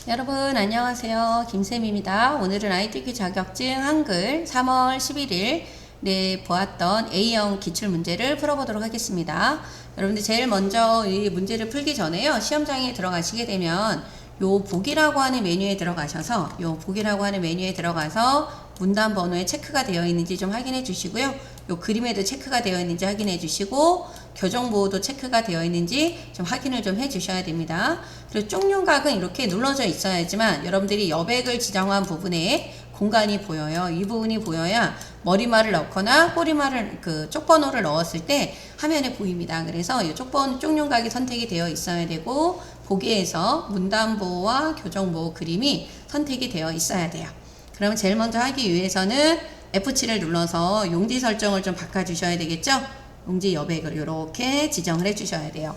여러분 안녕하세요. 김쌤입니다. 오늘은 ITQ 자격증 한글 3월 11일 보았던 A형 기출문제를 풀어보도록 하겠습니다. 여러분들 제일 먼저 이 문제를 풀기 전에요. 시험장에 들어가시게 되면 요 보기라고 하는 메뉴에 들어가셔서 문단 번호에 체크가 되어 있는지 좀 확인해 주시고요. 요 그림에도 체크가 되어 있는지 확인해 주시고 교정보호도 체크가 되어 있는지 좀 확인을 좀 해 주셔야 됩니다. 그리고 쪽윤곽은 이렇게 눌러져 있어야지만 여러분들이 여백을 지정한 부분에 공간이 보여요. 이 부분이 보여야 머리말을 넣거나 꼬리말을 쪽번호를 넣었을 때 화면에 보입니다. 그래서 이 쪽윤곽이 선택이 되어 있어야 되고 보기에서 문단보호와 교정보호 그림이 선택이 되어 있어야 돼요. 그러면 제일 먼저 하기 위해서는 F7을 눌러서 용지 설정을 좀 바꿔주셔야 되겠죠? 용지 여백을 이렇게 지정을 해주셔야 돼요.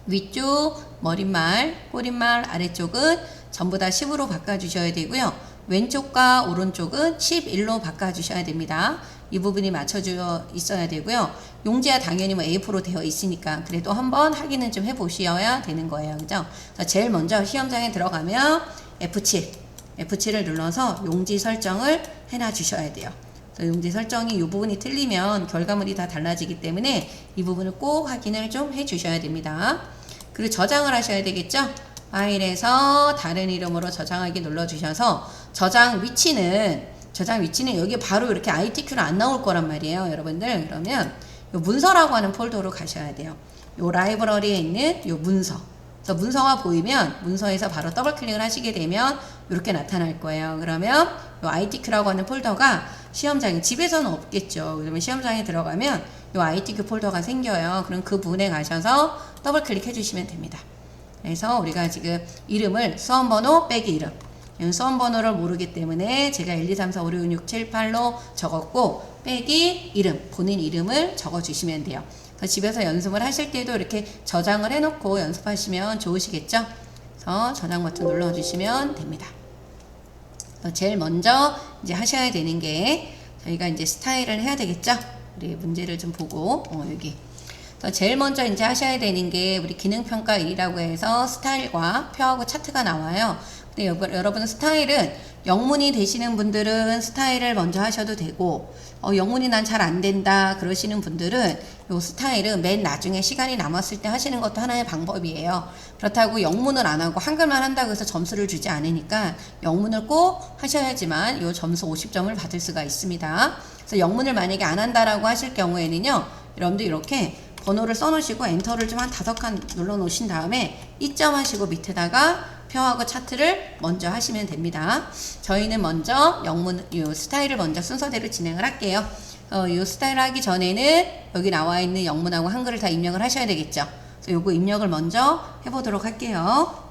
위쪽 머릿말, 꼬릿말, 아래쪽은 전부 다 10으로 바꿔주셔야 되고요. 왼쪽과 오른쪽은 11로 바꿔주셔야 됩니다. 이 부분이 맞춰져 있어야 되고요. 용지야 당연히 A4로 되어 있으니까 그래도 한번 확인은 좀 해보셔야 되는 거예요. 그죠? 제일 먼저 시험장에 들어가면 F7을 눌러서 용지 설정을 해놔 주셔야 돼요. 용지 설정이 이 부분이 틀리면 결과물이 다 달라지기 때문에 이 부분을 꼭 확인을 좀 해 주셔야 됩니다. 그리고 저장을 하셔야 되겠죠? 파일에서 다른 이름으로 저장하기 눌러 주셔서 저장 위치는 여기 바로 이렇게 ITQ로 안 나올 거란 말이에요. 여러분들 그러면 요 문서라고 하는 폴더로 가셔야 돼요. 요 라이브러리에 있는 요 문서. 그래서 문서가 보이면 문서에서 바로 더블 클릭을 하시게 되면 이렇게 나타날 거예요. 그러면 요 ITQ라고 하는 폴더가 시험장에 집에서는 없겠죠. 그러면 시험장에 들어가면 요 ITQ 폴더가 생겨요. 그럼 그 부분에 가셔서 더블 클릭해 주시면 됩니다. 그래서 우리가 지금 이름을 수험번호 빼기 이름. 수험번호를 모르기 때문에 제가 1, 2, 3, 4, 5, 6, 6, 7, 8로 적었고 빼기 이름, 본인 이름을 적어 주시면 돼요. 집에서 연습을 하실 때도 이렇게 저장을 해놓고 연습하시면 좋으시겠죠? 그래서 저장 버튼 눌러주시면 됩니다. 제일 먼저 이제 하셔야 되는 게 저희가 이제 스타일을 해야 되겠죠? 우리 문제를 좀 보고 여기. 제일 먼저 이제 하셔야 되는 게 우리 기능평가 1이라고 해서 스타일과 표하고 차트가 나와요. 근데 여러분 스타일은 영문이 되시는 분들은 스타일을 먼저 하셔도 되고 영문이 난 잘 안 된다 그러시는 분들은 요 스타일은 맨 나중에 시간이 남았을 때 하시는 것도 하나의 방법이에요. 그렇다고 영문을 안 하고 한글만 한다고 해서 점수를 주지 않으니까 영문을 꼭 하셔야지만 요 점수 50점을 받을 수가 있습니다. 그래서 영문을 만약에 안 한다라고 하실 경우에는요. 여러분들 이렇게 번호를 써놓으시고 엔터를 좀 한 5칸 눌러 놓으신 다음에 이점 하시고 밑에다가 표하고 차트를 먼저 하시면 됩니다. 저희는 먼저 요 스타일을 먼저 순서대로 진행을 할게요. 요 스타일 하기 전에는 여기 나와 있는 영문하고 한글을 다 입력을 하셔야 되겠죠. 그래서 요거 입력을 먼저 해보도록 할게요.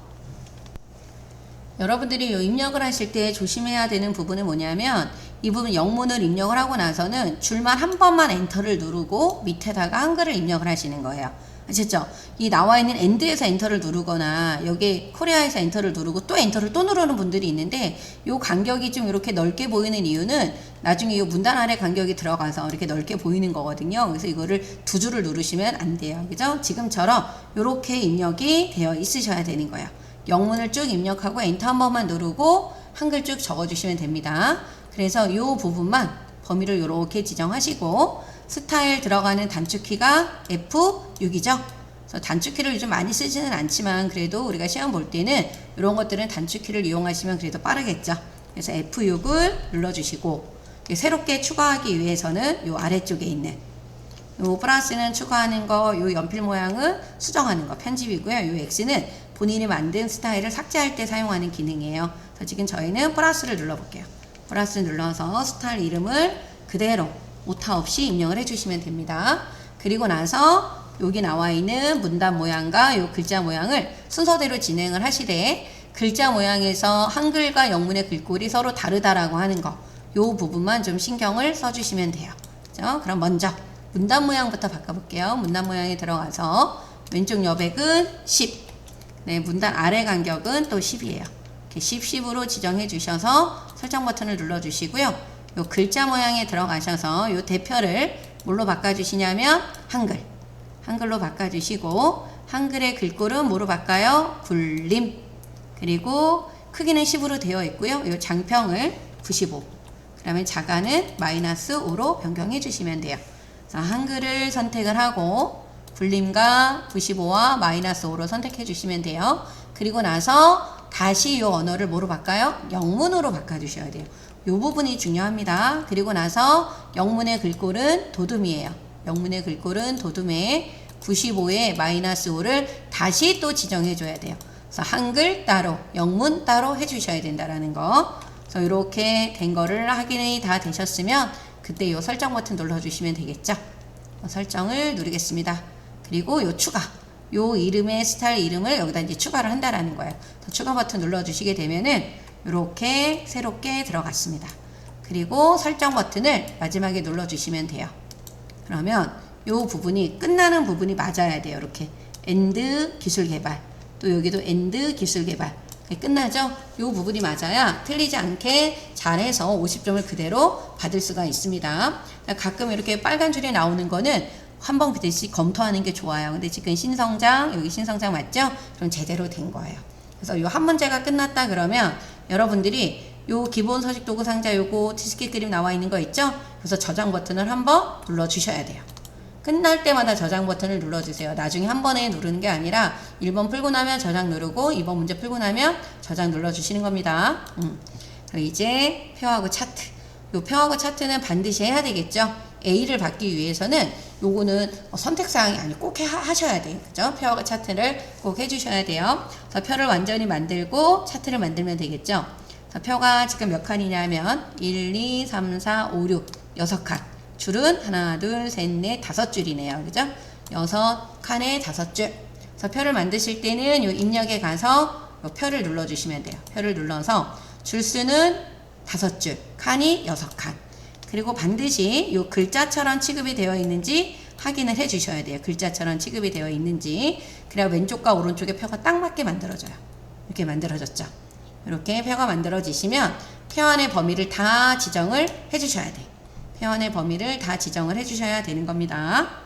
여러분들이 요 입력을 하실 때 조심해야 되는 부분은 뭐냐면 이 부분 영문을 입력을 하고 나서는 줄만 한 번만 엔터를 누르고 밑에다가 한글을 입력을 하시는 거예요. 아셨죠? 이 나와 있는 엔드에서 엔터를 누르거나 여기 코리아에서 엔터를 누르고 또 엔터를 또 누르는 분들이 있는데 요 간격이 좀 이렇게 넓게 보이는 이유는 나중에 이 문단 아래 간격이 들어가서 이렇게 넓게 보이는 거거든요. 그래서 이거를 두 줄을 누르시면 안 돼요. 그죠? 지금처럼 이렇게 입력이 되어 있으셔야 되는 거예요. 영문을 쭉 입력하고 엔터 한 번만 누르고 한글 쭉 적어주시면 됩니다. 그래서 이 부분만 범위를 이렇게 지정하시고 스타일 들어가는 단축키가 F6이죠. 그래서 단축키를 요즘 많이 쓰지는 않지만 그래도 우리가 시험 볼 때는 이런 것들은 단축키를 이용하시면 그래도 빠르겠죠. 그래서 F6을 눌러주시고 새롭게 추가하기 위해서는 이 아래쪽에 있는 요 플러스는 추가하는 거, 요 연필 모양은 수정하는 거, 편집이고요. 요 X는 본인이 만든 스타일을 삭제할 때 사용하는 기능이에요. 그래서 지금 저희는 플러스를 눌러볼게요. 플러스 눌러서 스타일 이름을 그대로 오타 없이 입력을 해주시면 됩니다. 그리고 나서 여기 나와 있는 문단 모양과 요 글자 모양을 순서대로 진행을 하시되 글자 모양에서 한글과 영문의 글꼴이 서로 다르다라고 하는 거, 요 부분만 좀 신경을 써주시면 돼요. 그죠? 그럼 먼저 문단 모양부터 바꿔볼게요. 문단 모양에 들어가서 왼쪽 여백은 10, 문단 아래 간격은 또 10이에요. 이렇게 10, 10으로 지정해 주셔서 설정 버튼을 눌러 주시고요. 요 글자 모양에 들어가셔서 요 대표를 뭘로 바꿔주시냐면 한글로 바꿔주시고 한글의 글꼴은 뭐로 바꿔요? 굴림. 그리고 크기는 10으로 되어 있고요. 이 장평을 95, 그 다음에 자가는 -5로 변경해 주시면 돼요. 자, 한글을 선택을 하고 불림과 95와 -5로 선택해 주시면 돼요. 그리고 나서 다시 이 언어를 뭐로 바꿔요? 영문으로 바꿔주셔야 돼요. 이 부분이 중요합니다. 그리고 나서 영문의 글꼴은 도둠이에요. 영문의 글꼴은 도둠에 95에 -5를 다시 또 지정해 줘야 돼요. 그래서 한글 따로, 영문 따로 해주셔야 된다라는 거. 그래서 이렇게 된 거를 확인이 다 되셨으면 그때 이 설정 버튼 눌러주시면 되겠죠. 설정을 누르겠습니다. 그리고 요 추가, 요 이름의 스타일 이름을 여기다 이제 추가를 한다라는 거예요. 추가 버튼 눌러주시게 되면은 이렇게 새롭게 들어갔습니다. 그리고 설정 버튼을 마지막에 눌러주시면 돼요. 그러면 요 부분이 끝나는 부분이 맞아야 돼요. 이렇게 엔드 기술 개발, 또 여기도 엔드 기술 개발 끝나죠? 요 부분이 맞아야 틀리지 않게 잘해서 50점을 그대로 받을 수가 있습니다. 가끔 이렇게 빨간 줄이 나오는 거는 한번 그 대신 검토하는 게 좋아요. 근데 지금 신성장, 여기 신성장 맞죠? 그럼 제대로 된 거예요. 그래서 요 한 문제가 끝났다 그러면 여러분들이 요 기본 서식 도구 상자 요거 디스켓 그림 나와 있는 거 있죠? 그래서 저장 버튼을 한번 눌러 주셔야 돼요. 끝날 때마다 저장 버튼을 눌러주세요. 나중에 한 번에 누르는 게 아니라 1번 풀고 나면 저장 누르고 2번 문제 풀고 나면 저장 눌러주시는 겁니다. 그리고 이제 표하고 차트. 요 표하고 차트는 반드시 해야 되겠죠. A를 받기 위해서는 요거는 선택사항이 아니고 꼭 하셔야 돼요. 그죠? 표하고 차트를 꼭 해주셔야 돼요. 그래서 표를 완전히 만들고 차트를 만들면 되겠죠. 표가 지금 몇 칸이냐면 1, 2, 3, 4, 5, 6, 6칸. 줄은 하나, 둘, 셋, 넷, 5줄이네요. 그죠? 6칸에 5줄. 그래서 표를 만드실 때는 요 입력에 가서 요 표를 눌러주시면 돼요. 표를 눌러서 줄수는 5줄, 칸이 6칸. 그리고 반드시 요 글자처럼 취급이 되어 있는지 확인을 해 주셔야 돼요. 글자처럼 취급이 되어 있는지. 그래야 왼쪽과 오른쪽에 표가 딱 맞게 만들어져요. 이렇게 만들어졌죠. 이렇게 표가 만들어지시면 표 안의 범위를 다 지정을 해 주셔야 돼요. 표 안의 범위를 다 지정을 해 주셔야 되는 겁니다.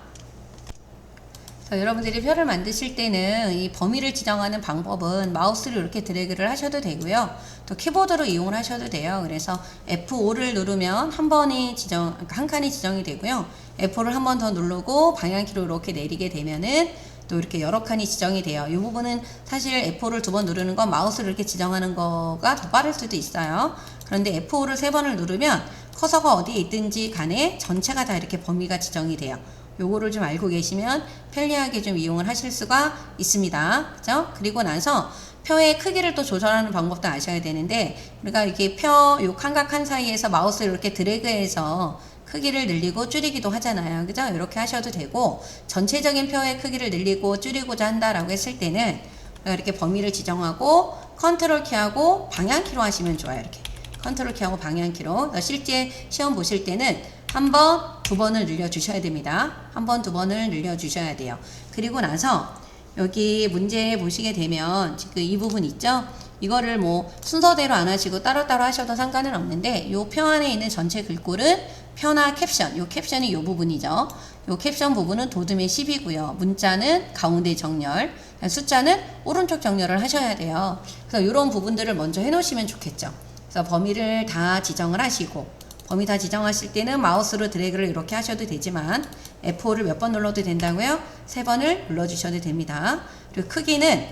여러분들이 표를 만드실 때는 이 범위를 지정하는 방법은 마우스로 이렇게 드래그를 하셔도 되고요. 또 키보드로 이용을 하셔도 돼요. 그래서 F5를 누르면 한 칸이 지정이 되고요. F5를 한 번 더 누르고 방향키로 이렇게 내리게 되면은 또 이렇게 여러 칸이 지정이 돼요. 이 부분은 사실 F5를 2번 누르는 건 마우스를 이렇게 지정하는 거가 더 빠를 수도 있어요. 그런데 F5를 3번을 누르면 커서가 어디에 있든지 간에 전체가 다 이렇게 범위가 지정이 돼요. 요거를 좀 알고 계시면 편리하게 좀 이용을 하실 수가 있습니다. 그죠? 그리고 나서 표의 크기를 또 조절하는 방법도 아셔야 되는데, 우리가 이렇게 요 칸과 칸 사이에서 마우스를 이렇게 드래그해서 크기를 늘리고 줄이기도 하잖아요. 그죠? 이렇게 하셔도 되고, 전체적인 표의 크기를 늘리고 줄이고자 한다라고 했을 때는 이렇게 범위를 지정하고 컨트롤 키하고 방향키로 하시면 좋아요. 이렇게 컨트롤 키하고 방향키로. 실제 시험 보실 때는 한 번, 2번을 늘려주셔야 됩니다. 한 번, 2번을 늘려주셔야 돼요. 그리고 나서 여기 문제 보시게 되면 지금 이 부분 있죠? 이거를 뭐 순서대로 안 하시고 따로따로 하셔도 상관은 없는데, 요 표 안에 있는 전체 글꼴은 표나 캡션, 요 캡션이 요 부분이죠. 요 캡션 부분은 도둠의 10이고요. 문자는 가운데 정렬, 숫자는 오른쪽 정렬을 하셔야 돼요. 그래서 이런 부분들을 먼저 해놓으시면 좋겠죠. 그래서 범위를 다 지정을 하시고, 범위 다 지정하실 때는 마우스로 드래그를 이렇게 하셔도 되지만 F5를 몇 번 눌러도 된다고요? 3번을 눌러주셔도 됩니다. 그리고 크기는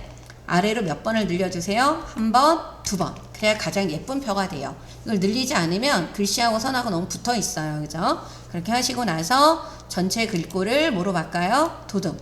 아래로 몇 번을 늘려주세요? 1번, 2번. 그래야 가장 예쁜 표가 돼요. 이걸 늘리지 않으면 글씨하고 선하고 너무 붙어 있어요. 그죠? 그렇게 하시고 나서 전체 글꼴을 뭐로 바꿔요? 도둠.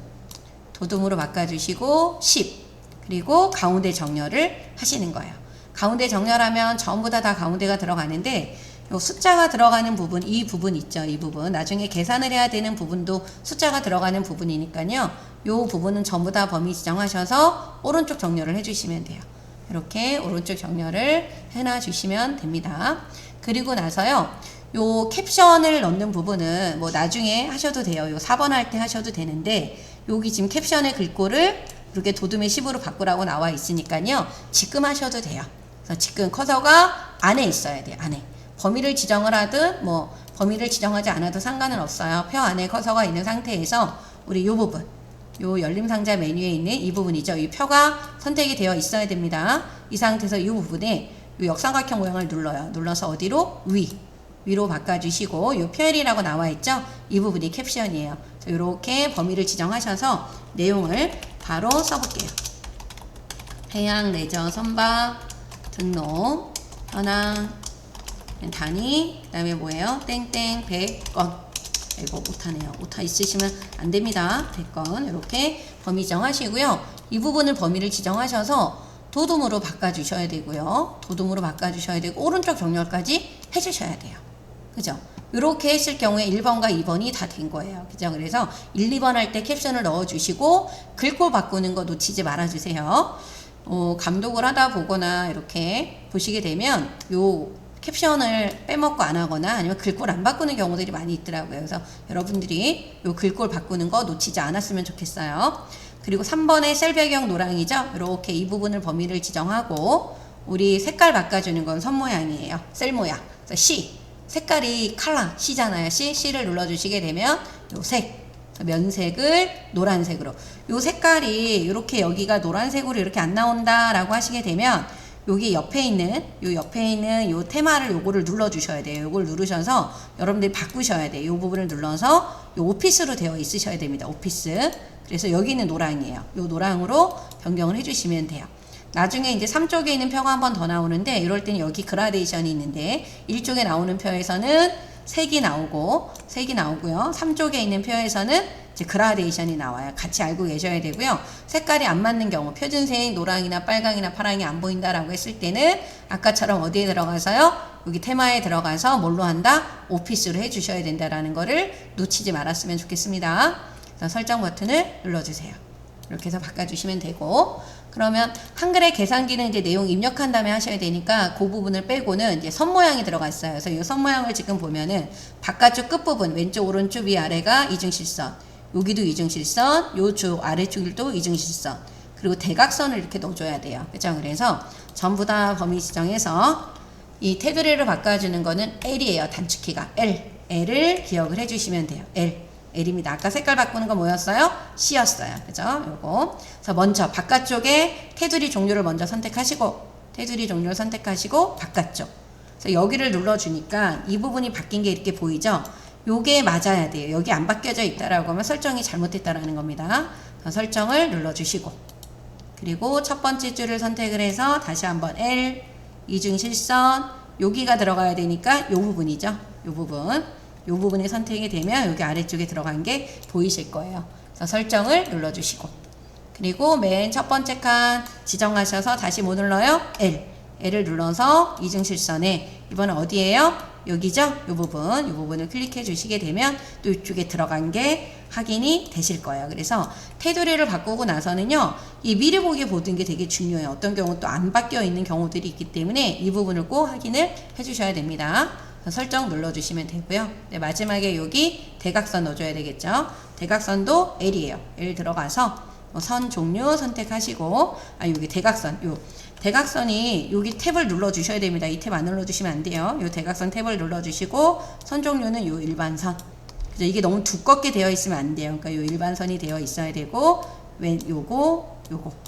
도둠으로 바꿔주시고 10. 그리고 가운데 정렬을 하시는 거예요. 가운데 정렬하면 전부 다 가운데가 들어가는데, 요 숫자가 들어가는 부분, 이 부분 있죠. 이 부분. 나중에 계산을 해야 되는 부분도 숫자가 들어가는 부분이니까요. 요 부분은 전부 다 범위 지정하셔서 오른쪽 정렬을 해주시면 돼요. 이렇게 오른쪽 정렬을 해놔주시면 됩니다. 그리고 나서요. 요 캡션을 넣는 부분은 뭐 나중에 하셔도 돼요. 요 4번 할 때 하셔도 되는데, 여기 지금 캡션의 글꼴을 이렇게 도둠의 10으로 바꾸라고 나와 있으니까요. 지금 하셔도 돼요. 그래서 지금 커서가 안에 있어야 돼요. 안에. 범위를 지정을 하든 뭐 범위를 지정하지 않아도 상관은 없어요. 표 안에 커서가 있는 상태에서 우리 요 부분, 요 열림상자 메뉴에 있는 이 부분이죠. 이 표가 선택이 되어 있어야 됩니다. 이 상태에서 이 부분에 요 역삼각형 모양을 눌러요. 눌러서 어디로? 위로 바꿔주시고 요 표현이라고 나와 있죠. 이 부분이 캡션이에요. 이렇게 범위를 지정하셔서 내용을 바로 써볼게요. 해양 레저 선박 등록 현황 단위 그 다음에 뭐예요? 땡땡 100건. 이거 오타네요. 오타 있으시면 안 됩니다. 100건 이렇게 범위 지정하시고요. 이 부분을 범위를 지정하셔서 도둠으로 바꿔주셔야 되고요. 도둠으로 바꿔주셔야 되고 오른쪽 정렬까지 해주셔야 돼요. 그죠? 이렇게 했을 경우에 1번과 2번이 다 된 거예요. 그죠? 그래서 1, 2번 할 때 캡션을 넣어주시고 글꼴 바꾸는 거 놓치지 말아주세요. 감독을 하다 보거나 이렇게 보시게 되면 요 캡션을 빼먹고 안 하거나 아니면 글꼴 안 바꾸는 경우들이 많이 있더라고요. 그래서 여러분들이 요 글꼴 바꾸는 거 놓치지 않았으면 좋겠어요. 그리고 3번의 셀 배경 노랑이죠. 이렇게 이 부분을 범위를 지정하고 우리 색깔 바꿔주는 건 선 모양이에요. 셀 모양. 그래서 C. 색깔이 컬러 C잖아요. C를 눌러주시게 되면 요 색. 면색을 노란색으로. 요 색깔이 이렇게 여기가 노란색으로 이렇게 안 나온다라고 하시게 되면 여기 옆에 있는 요 테마를 요거를 눌러주셔야 돼요. 요걸 누르셔서 여러분들이 바꾸셔야 돼요. 요 부분을 눌러서 요 오피스로 되어 있으셔야 됩니다. 오피스. 그래서 여기는 노랑이에요. 요 노랑으로 변경을 해주시면 돼요. 나중에 이제 3쪽에 있는 표가 한 번 더 나오는데 이럴 때는 여기 그라데이션이 있는데 1쪽에 나오는 표에서는 색이 나오고요. 3쪽에 있는 표에서는 이제 그라데이션이 나와요. 같이 알고 계셔야 되고요. 색깔이 안 맞는 경우 표준색 노랑이나 빨강이나 파랑이 안 보인다라고 했을 때는 아까처럼 어디에 들어가서요? 여기 테마에 들어가서 뭘로 한다? 오피스로 해주셔야 된다라는 거를 놓치지 말았으면 좋겠습니다. 그래서 설정 버튼을 눌러주세요. 이렇게 해서 바꿔주시면 되고 그러면 한글의 계산기는 이제 내용 입력한 다음에 하셔야 되니까 그 부분을 빼고는 이제 선 모양이 들어가 있어요. 그래서 이 선 모양을 지금 보면은 바깥쪽 끝부분 왼쪽 오른쪽 위아래가 이중실선 여기도 이중실선 요쪽 아래쪽도 이중실선 그리고 대각선을 이렇게 넣어줘야 돼요. 그죠? 그래서 전부 다 범위 지정해서 이 테두리를 바꿔주는 거는 L이에요. 단축키가 L을 기억을 해주시면 돼요. L입니다. 아까 색깔 바꾸는 거 뭐였어요? C였어요. 그죠? 요거. 그래서 먼저 바깥쪽에 테두리 종류를 먼저 선택하시고 바깥쪽. 그래서 여기를 눌러주니까 이 부분이 바뀐 게 이렇게 보이죠? 요게 맞아야 돼요. 여기 안 바뀌어져 있다라고 하면 설정이 잘못됐다라는 겁니다. 설정을 눌러주시고 그리고 첫 번째 줄을 선택을 해서 다시 한번 L 이중실선 여기가 들어가야 되니까 요 부분이죠. 요 부분이 선택이 되면 여기 아래쪽에 들어간 게 보이실 거예요. 그래서 설정을 눌러주시고 그리고 맨 첫 번째 칸 지정하셔서 다시 뭐 눌러요? L을 눌러서 이중실선에 이번엔 어디예요? 여기죠? 요 부분을 클릭해 주시게 되면 또 이쪽에 들어간 게 확인이 되실 거예요. 그래서 테두리를 바꾸고 나서는요, 이 미리 보기 보는 게 되게 중요해요. 어떤 경우 또 안 바뀌어 있는 경우들이 있기 때문에 이 부분을 꼭 확인을 해 주셔야 됩니다. 설정 눌러주시면 되고요. 네, 마지막에 여기 대각선 넣어줘야 되겠죠. 대각선도 L이에요. L 들어가서 선 종류 선택하시고 여기 대각선이 여기 탭을 눌러주셔야 됩니다. 이 탭 안 눌러주시면 안 돼요. 이 대각선 탭을 눌러주시고 선 종류는 요 일반선. 그래서 이게 너무 두껍게 되어 있으면 안 돼요. 그러니까 요 일반선이 되어 있어야 되고 요거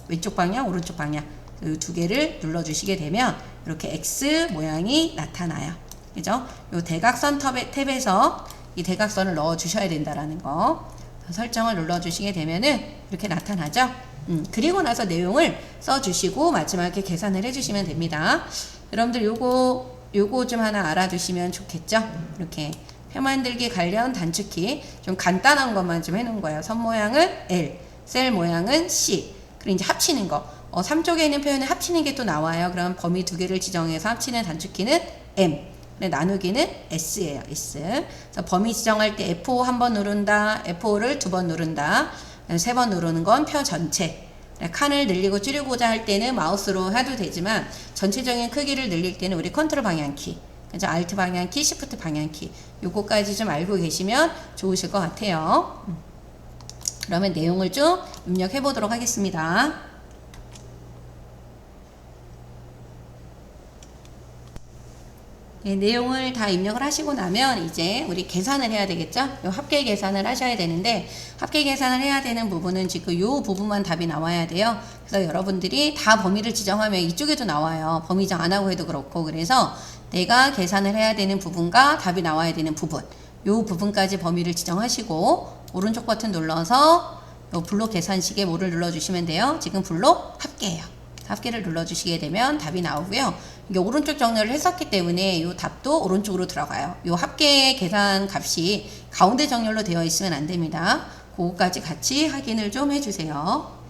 왼쪽 방향 오른쪽 방향 이 두 개를 눌러주시게 되면 이렇게 X 모양이 나타나요. 그죠? 요 대각선 탭에서 이 대각선을 넣어 주셔야 된다라는 거 설정을 눌러 주시게 되면은 이렇게 나타나죠. 그리고 나서 내용을 써 주시고 마지막에 계산을 해 주시면 됩니다. 여러분들 요거 좀 하나 알아두시면 좋겠죠? 이렇게 표 만들기 관련 단축키 좀 간단한 것만 좀 해놓은 거예요. 선 모양은 L, 셀 모양은 C. 그리고 이제 합치는 거. 3쪽에 있는 표현은 합치는 게 또 나와요. 그럼 범위 두 개를 지정해서 합치는 단축키는 M. 나누기는 S예요. S. 그래서 범위 지정할 때 F5 한 번 누른다. F5를 두 번 누른다. 3번 누르는 건 표 전체. 칸을 늘리고 줄이고자 할 때는 마우스로 해도 되지만 전체적인 크기를 늘릴 때는 우리 컨트롤 방향키, 그래서 Alt 방향키, Shift 방향키 요거까지 좀 알고 계시면 좋으실 것 같아요. 그러면 내용을 좀 입력해 보도록 하겠습니다. 예, 내용을 다 입력을 하시고 나면 이제 우리 계산을 해야 되겠죠? 요 합계 계산을 하셔야 되는데 합계 계산을 해야 되는 부분은 지금 요 부분만 답이 나와야 돼요. 그래서 여러분들이 다 범위를 지정하면 이쪽에도 나와요. 범위 지정 안 하고 해도 그렇고 그래서 내가 계산을 해야 되는 부분과 답이 나와야 되는 부분 요 부분까지 범위를 지정하시고 오른쪽 버튼 눌러서 요 블록 계산식에 뭐를 눌러주시면 돼요. 지금 블록 합계예요. 합계를 눌러주시게 되면 답이 나오고요. 이게 오른쪽 정렬을 했었기 때문에 이 답도 오른쪽으로 들어가요. 이 합계 계산 값이 가운데 정렬로 되어 있으면 안 됩니다. 그거까지 같이 확인을 좀 해주세요.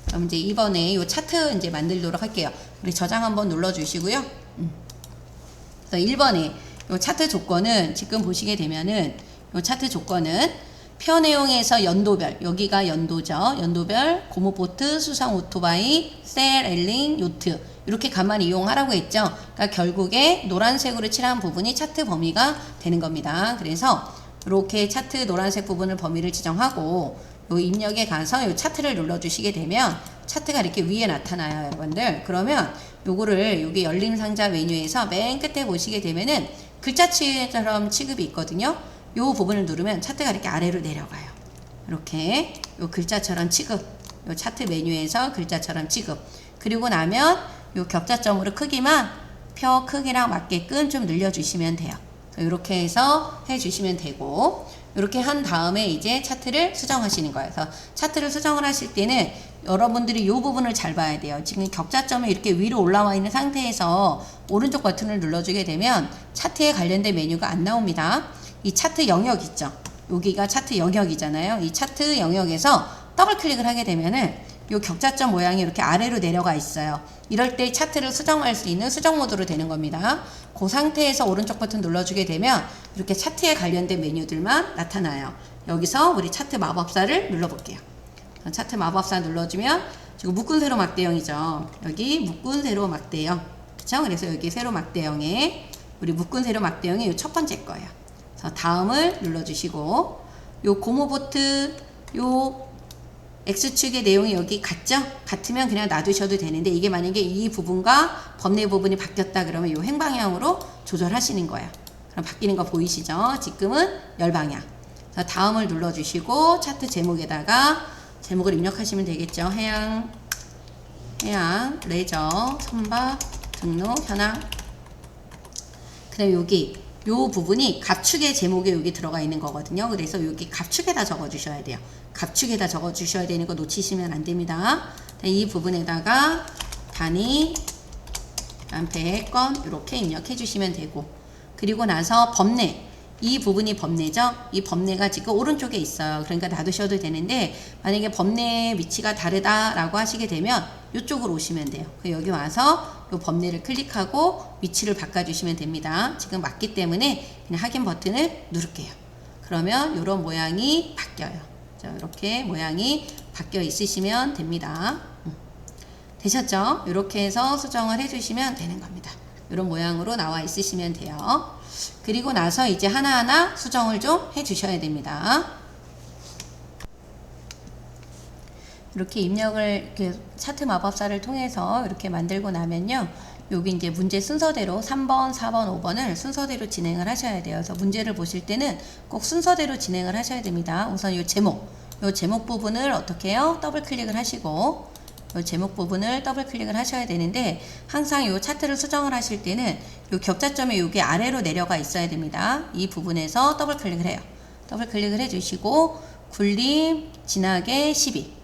그럼 이제 이번에 이 차트 이제 만들도록 할게요. 우리 저장 한번 눌러주시고요. 그래서 1번에 이 차트 조건은 지금 보시게 되면은 이 차트 조건은 표 내용에서 연도별, 여기가 연도죠. 연도별, 고무보트, 수상 오토바이, 셀, 엘링, 요트 이렇게 가만 이용하라고 했죠. 그러니까 결국에 노란색으로 칠한 부분이 차트 범위가 되는 겁니다. 그래서 이렇게 차트 노란색 부분을 범위를 지정하고 요 입력에 가서 요 차트를 눌러주시게 되면 차트가 이렇게 위에 나타나요, 여러분들. 그러면 요거를 여기 열린 상자 메뉴에서 맨 끝에 보시게 되면은 글자처럼 취급이 있거든요. 요 부분을 누르면 차트가 이렇게 아래로 내려가요. 이렇게 요 글자처럼 취급, 요 차트 메뉴에서 글자처럼 취급. 그리고 나면 요 격자점으로 크기만 표 크기랑 맞게끔 좀 늘려주시면 돼요. 이렇게 해서 해주시면 되고 이렇게 한 다음에 이제 차트를 수정하시는 거예요. 그래서 차트를 수정을 하실 때는 여러분들이 이 부분을 잘 봐야 돼요. 지금 격자점이 이렇게 위로 올라와 있는 상태에서 오른쪽 버튼을 눌러주게 되면 차트에 관련된 메뉴가 안 나옵니다. 이 차트 영역 있죠. 여기가 차트 영역이잖아요. 이 차트 영역에서 더블 클릭을 하게 되면은 이 격자점 모양이 이렇게 아래로 내려가 있어요. 이럴 때 차트를 수정할 수 있는 수정 모드로 되는 겁니다. 그 상태에서 오른쪽 버튼 눌러주게 되면 이렇게 차트에 관련된 메뉴들만 나타나요. 여기서 우리 차트 마법사를 눌러볼게요. 차트 마법사 눌러주면 지금 묶은 세로 막대형이죠. 여기 묶은 세로 막대형. 그쵸? 그래서 여기 세로 막대형에 우리 묶은 세로 막대형이 이 첫 번째 거예요. 그래서 다음을 눌러주시고 요 고무보트 요 X축의 내용이 여기 같죠? 같으면 그냥 놔두셔도 되는데 이게 만약에 이 부분과 범례 부분이 바뀌었다 그러면 이 행방향으로 조절하시는 거예요. 그럼 바뀌는 거 보이시죠? 지금은 열방향. 자, 다음을 눌러주시고 차트 제목에다가 제목을 입력하시면 되겠죠? 해양, 레저, 선박, 등록, 현황. 그다음 여기 요 부분이 갑축의 제목에 여기 들어가 있는 거거든요. 그래서 여기 갑축에다 적어 주셔야 돼요. 갑축에다 적어 주셔야 되는 거 놓치시면 안 됩니다. 이 부분에다가 단위, 배건 이렇게 입력해 주시면 되고 그리고 나서 범례 이 부분이 범례죠. 이 범례가 지금 오른쪽에 있어요. 그러니까 놔두셔도 되는데 만약에 범례의 위치가 다르다라고 하시게 되면 이쪽으로 오시면 돼요. 여기 와서 이 범례를 클릭하고 위치를 바꿔주시면 됩니다. 지금 맞기 때문에 그냥 확인 버튼을 누를게요. 그러면 이런 모양이 바뀌어요. 자, 이렇게 모양이 바뀌어 있으시면 됩니다. 되셨죠? 이렇게 해서 수정을 해주시면 되는 겁니다. 이런 모양으로 나와 있으시면 돼요. 그리고 나서 이제 하나하나 수정을 좀 해주셔야 됩니다. 이렇게 입력을 이렇게 차트 마법사를 통해서 이렇게 만들고 나면요. 여기 이제 문제 순서대로 3번, 4번, 5번을 순서대로 진행을 하셔야 돼요. 그래서 문제를 보실 때는 꼭 순서대로 진행을 하셔야 됩니다. 우선 이 제목 부분을 어떻게 해요? 더블 클릭을 하시고 이 제목 부분을 더블 클릭을 하셔야 되는데 항상 이 차트를 수정을 하실 때는 이 격자점이 여기 아래로 내려가 있어야 됩니다. 이 부분에서 더블 클릭을 해요. 더블 클릭을 해주시고 굴림 진하게 12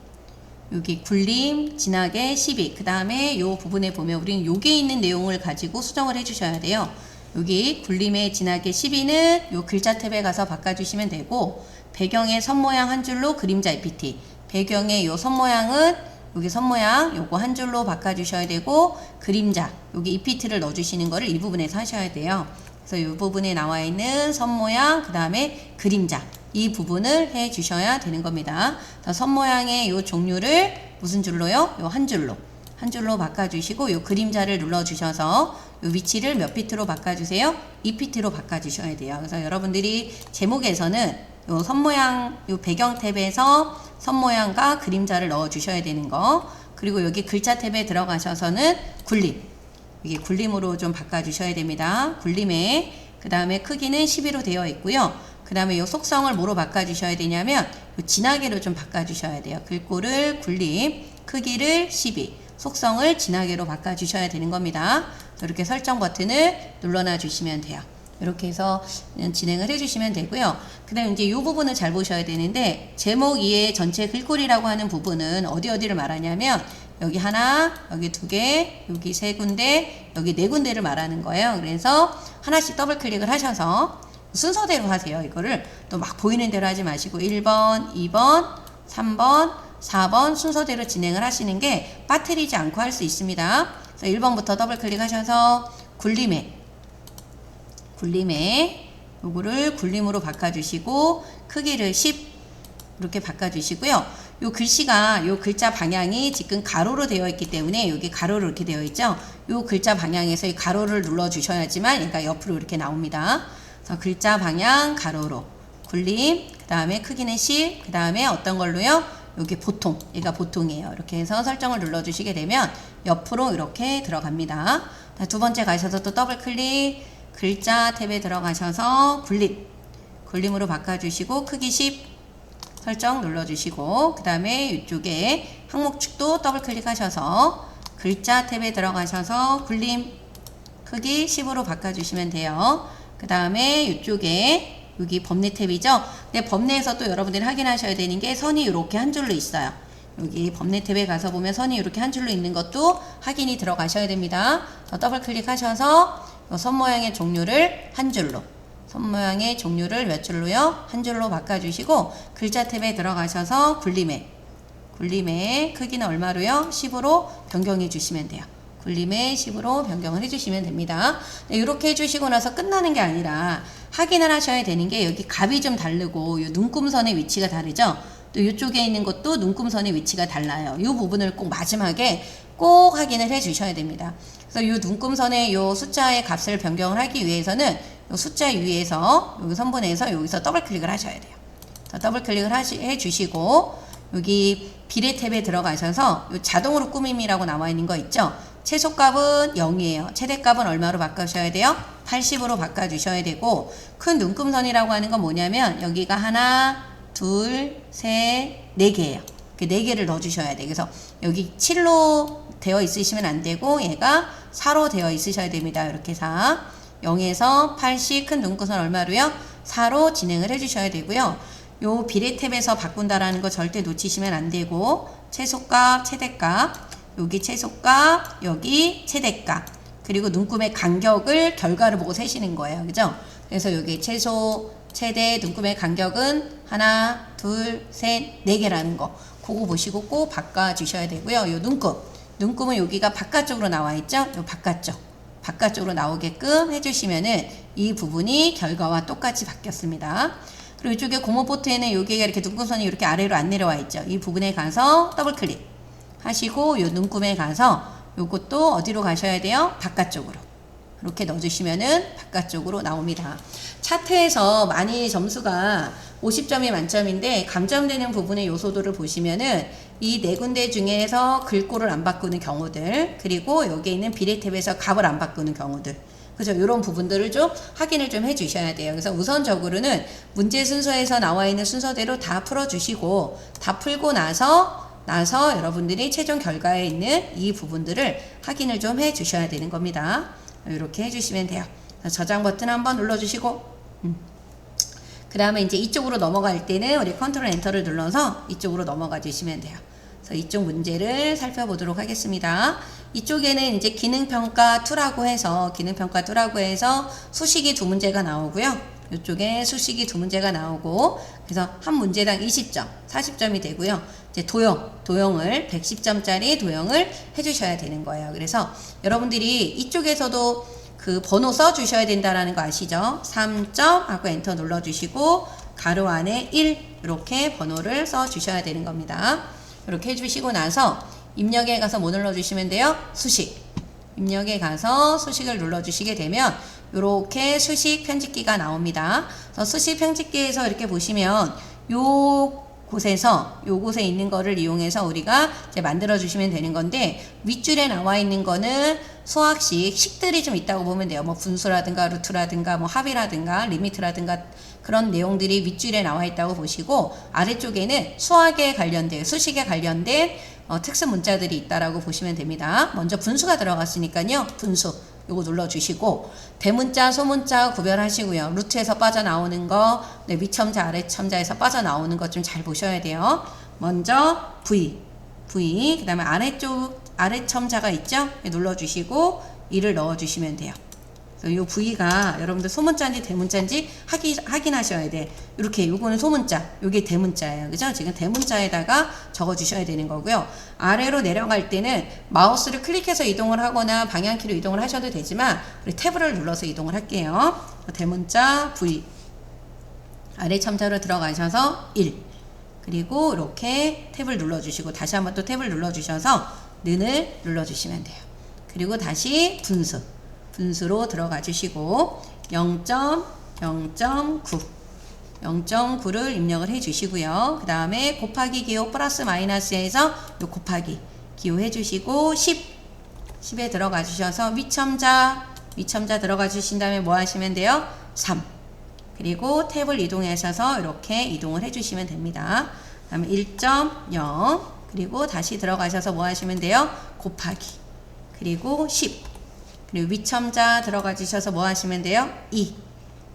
여기 굴림 진하게 12 그 다음에 이 부분에 보면 우리는 여기에 있는 내용을 가지고 수정을 해주셔야 돼요. 여기 굴림의 진하게 12는 이 글자 탭에 가서 바꿔주시면 되고 배경의 선 모양 한 줄로 그림자 EPT 배경의 이 선 모양은 여기 선 모양 요거 한 줄로 바꿔주셔야 되고 그림자 여기 EPT를 넣어주시는 거를 이 부분에서 하셔야 돼요. 그래서 이 부분에 나와 있는 선 모양 그 다음에 그림자 이 부분을 해 주셔야 되는 겁니다. 선 모양의 이 종류를 무슨 줄로요? 요 한 줄로 바꿔주시고 요 그림자를 눌러주셔서 요 위치를 몇 피트로 바꿔주세요? 2피트로 바꿔주셔야 돼요. 그래서 여러분들이 제목에서는 요 선 모양 요 배경 탭에서 선 모양과 그림자를 넣어 주셔야 되는 거 그리고 여기 글자 탭에 들어가셔서는 굴림 이게 굴림으로 좀 바꿔주셔야 됩니다. 굴림에 그 다음에 크기는 12로 되어 있고요. 그 다음에 이 속성을 뭐로 바꿔주셔야 되냐면 요 진하게로 좀 바꿔주셔야 돼요. 글꼴을 굴림, 크기를 12, 속성을 진하게로 바꿔주셔야 되는 겁니다. 이렇게 설정 버튼을 눌러놔 주시면 돼요. 이렇게 해서 진행을 해주시면 되고요. 그 다음에 이제 이 부분을 잘 보셔야 되는데 제목 2의 전체 글꼴이라고 하는 부분은 어디를 말하냐면 여기 하나, 여기 두 개, 여기 세 군데, 여기 네 군데를 말하는 거예요. 그래서 하나씩 더블 클릭을 하셔서 순서대로 하세요. 이거를 또 막 보이는 대로 하지 마시고 1번, 2번, 3번, 4번 순서대로 진행을 하시는 게 빠뜨리지 않고 할 수 있습니다. 그래서 1번부터 더블 클릭하셔서 굴림에 요거를 굴림으로 바꿔주시고 크기를 10 이렇게 바꿔주시고요. 요 글씨가 요 글자 방향이 지금 가로로 되어 있기 때문에 여기 가로로 이렇게 되어 있죠. 요 글자 방향에서 이 가로를 눌러 주셔야지만 얘가 옆으로 이렇게 나옵니다. 그래서 글자 방향 가로로 굴림, 그 다음에 크기는 10, 그 다음에 어떤 걸로요? 여기 보통, 얘가 보통이에요. 이렇게 해서 설정을 눌러 주시게 되면 옆으로 이렇게 들어갑니다. 두 번째 가셔서 또 더블 클릭, 글자 탭에 들어가셔서 굴림으로 바꿔주시고 크기 10 설정 눌러주시고 그 다음에 이쪽에 항목축도 더블 클릭하셔서 글자 탭에 들어가셔서 굴림 크기 10으로 바꿔주시면 돼요. 그 다음에 이쪽에 여기 법내 탭이죠. 근데 법내에서 또 여러분들이 확인하셔야 되는 게 선이 이렇게 한 줄로 있어요. 여기 법내 탭에 가서 보면 선이 이렇게 한 줄로 있는 것도 확인이 들어가셔야 됩니다. 더블 클릭하셔서 선 모양의 종류를 한 줄로, 선 모양의 종류를 몇 줄로요? 한 줄로 바꿔주시고 글자 탭에 들어가셔서 굴림에 크기는 얼마로요? 10으로 변경해 주시면 돼요. 굴림에 10으로 변경을 해주시면 됩니다. 네, 이렇게 해주시고 나서 끝나는 게 아니라 확인을 하셔야 되는 게 여기 값이 좀 다르고 이 눈금선의 위치가 다르죠? 또 이쪽에 있는 것도 눈금선의 위치가 달라요. 이 부분을 꼭 마지막에 꼭 확인을 해 주셔야 됩니다. 그래서 이 눈금선의 이 숫자의 값을 변경을 하기 위해서는 이 숫자 위에서 여기 선분해서 여기서 더블 클릭을 하셔야 돼요. 더블 클릭을 해 주시고 여기 비례 탭에 들어가셔서 이 자동으로 꾸밈이라고 나와 있는 거 있죠? 최소값은 0이에요. 최대값은 얼마로 바꾸셔야 돼요? 80으로 바꿔주셔야 되고 큰 눈금선이라고 하는 건 뭐냐면 여기가 하나, 둘, 셋, 네 개예요. 그 네 개를 넣어주셔야 돼요. 그래서 여기 7로 되어 있으시면 안 되고 얘가 4로 되어 있으셔야 됩니다. 이렇게 4. 0에서 80 큰 눈금선 얼마로요? 4로 진행을 해주셔야 되고요. 요 비례 탭에서 바꾼다라는 거 절대 놓치시면 안 되고 최소값, 최대값 여기 최소값, 여기 최대값 그리고 눈금의 간격을 결과를 보고 세시는 거예요. 그죠? 그래서 여기 최소, 최대, 눈금의 간격은 하나, 둘, 셋, 네 개라는 거 그거 보시고 꼭 바꿔주셔야 되고요. 요 눈금은 여기가 바깥쪽으로 나와 있죠? 요 바깥쪽으로 나오게끔 해주시면은 이 부분이 결과와 똑같이 바뀌었습니다. 그리고 이쪽에 고무 포트에는 여기가 이렇게 눈금선이 이렇게 아래로 안 내려와 있죠? 이 부분에 가서 더블 클릭 하시고 요 눈금에 가서 요것도 어디로 가셔야 돼요? 바깥쪽으로 이렇게 넣어주시면은 바깥쪽으로 나옵니다. 차트에서 많이 점수가 50점이 만점인데 감점되는 부분의 요소들을 보시면은 이 네 군데 중에서 글꼴을 안 바꾸는 경우들 그리고 여기에 있는 비례 탭에서 값을 안 바꾸는 경우들 그죠? 이런 부분들을 좀 확인을 좀 해주셔야 돼요. 그래서 우선적으로는 문제 순서에서 나와 있는 순서대로 다 풀어주시고 다 풀고 나서 여러분들이 최종 결과에 있는 이 부분들을 확인을 좀 해주셔야 되는 겁니다. 이렇게 해주시면 돼요. 저장 버튼 한번 눌러주시고 그 다음에 이제 이쪽으로 넘어갈 때는 우리 컨트롤 엔터를 눌러서 이쪽으로 넘어가 주시면 돼요. 그래서 이쪽 문제를 살펴보도록 하겠습니다. 이쪽에는 이제 기능평가 2라고 해서 수식이 2문제가 나오고요. 이쪽에 수식이 2문제가 나오고 그래서 한 문제당 20점, 40점이 되고요. 이제 도형을 110점짜리 도형을 해주셔야 되는 거예요. 그래서 여러분들이 이쪽에서도 그 번호 써 주셔야 된다라는 거 아시죠? 3점 하고 엔터 눌러 주시고 가로 안에 1 이렇게 번호를 써 주셔야 되는 겁니다. 이렇게 해주시고 나서 입력에 가서 뭐 눌러 주시면 돼요? 수식. 입력에 가서 수식을 눌러 주시게 되면 이렇게 수식 편집기가 나옵니다. 그래서 수식 편집기에서 이렇게 보시면 요 곳에서 요곳에 있는 거를 이용해서 우리가 이제 만들어 주시면 되는 건데, 윗줄에 나와 있는 거는 수학식 식들이 좀 있다고 보면 돼요. 뭐 분수라든가 루트라든가 뭐 합이라든가 리미트라든가 그런 내용들이 윗줄에 나와 있다고 보시고, 아래쪽에는 수학에 관련된, 수식에 관련된 특수 문자들이 있다라고 보시면 됩니다. 먼저 분수가 들어갔으니까요. 분수 요거 눌러주시고, 대문자, 소문자 구별하시고요. 루트에서 빠져나오는 거, 네, 위첨자, 아래첨자에서 빠져나오는 것 좀 잘 보셔야 돼요. 먼저 V, 그 다음에 아래쪽, 아래첨자가 있죠? 눌러주시고 2를 넣어주시면 돼요. 이 V가 여러분들 소문자인지 대문자인지 확인하셔야 돼. 이렇게 요거는 소문자, 요게 대문자예요. 그죠? 지금 대문자에다가 적어 주셔야 되는 거고요. 아래로 내려갈 때는 마우스를 클릭해서 이동을 하거나 방향키로 이동을 하셔도 되지만, 우리 탭을 눌러서 이동을 할게요. 대문자 V, 아래 첨자로 들어가셔서 1, 그리고 이렇게 탭을 눌러주시고 다시 한번 또 탭을 눌러주셔서 는을 눌러주시면 돼요. 그리고 다시 분수로 들어가 주시고 0.9를 입력을 해 주시고요. 그 다음에 곱하기 기호 플러스 마이너스에서 요 곱하기 기호 해 주시고 10에 들어가 주셔서 위첨자 들어가 주신 다음에 뭐 하시면 돼요? 3. 그리고 탭을 이동하셔서 이렇게 이동을 해 주시면 됩니다. 그 다음에 1.0, 그리고 다시 들어가셔서 뭐 하시면 돼요? 곱하기, 그리고 10, 그리고 위첨자 들어가 주셔서 뭐 하시면 돼요? 2.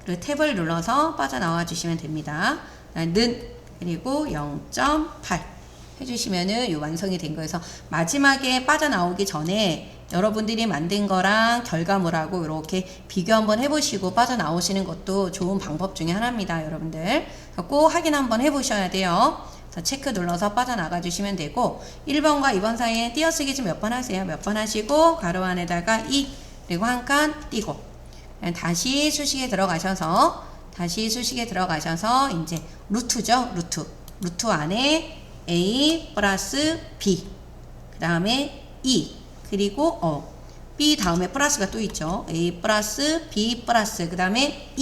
그리고 탭을 눌러서 빠져나와 주시면 됩니다. 는, 그리고 0.8 해주시면은 요 완성이 된 거여서, 마지막에 빠져나오기 전에 여러분들이 만든 거랑 결과물하고 이렇게 비교 한번 해보시고 빠져나오시는 것도 좋은 방법 중에 하나입니다. 여러분들 꼭 확인 한번 해보셔야 돼요. 체크 눌러서 빠져나가 주시면 되고, 1번과 2번 사이에 띄어쓰기 좀 몇 번 하세요. 몇 번 하시고 가로 안에다가 2, 그리고 한 칸 띄고 다시 수식에 들어가셔서 이제 루트죠. 루트 안에 A 플러스 B, 그 다음에 E, 그리고 B 다음에 플러스가 또 있죠. A 플러스 B 플러스 그 다음에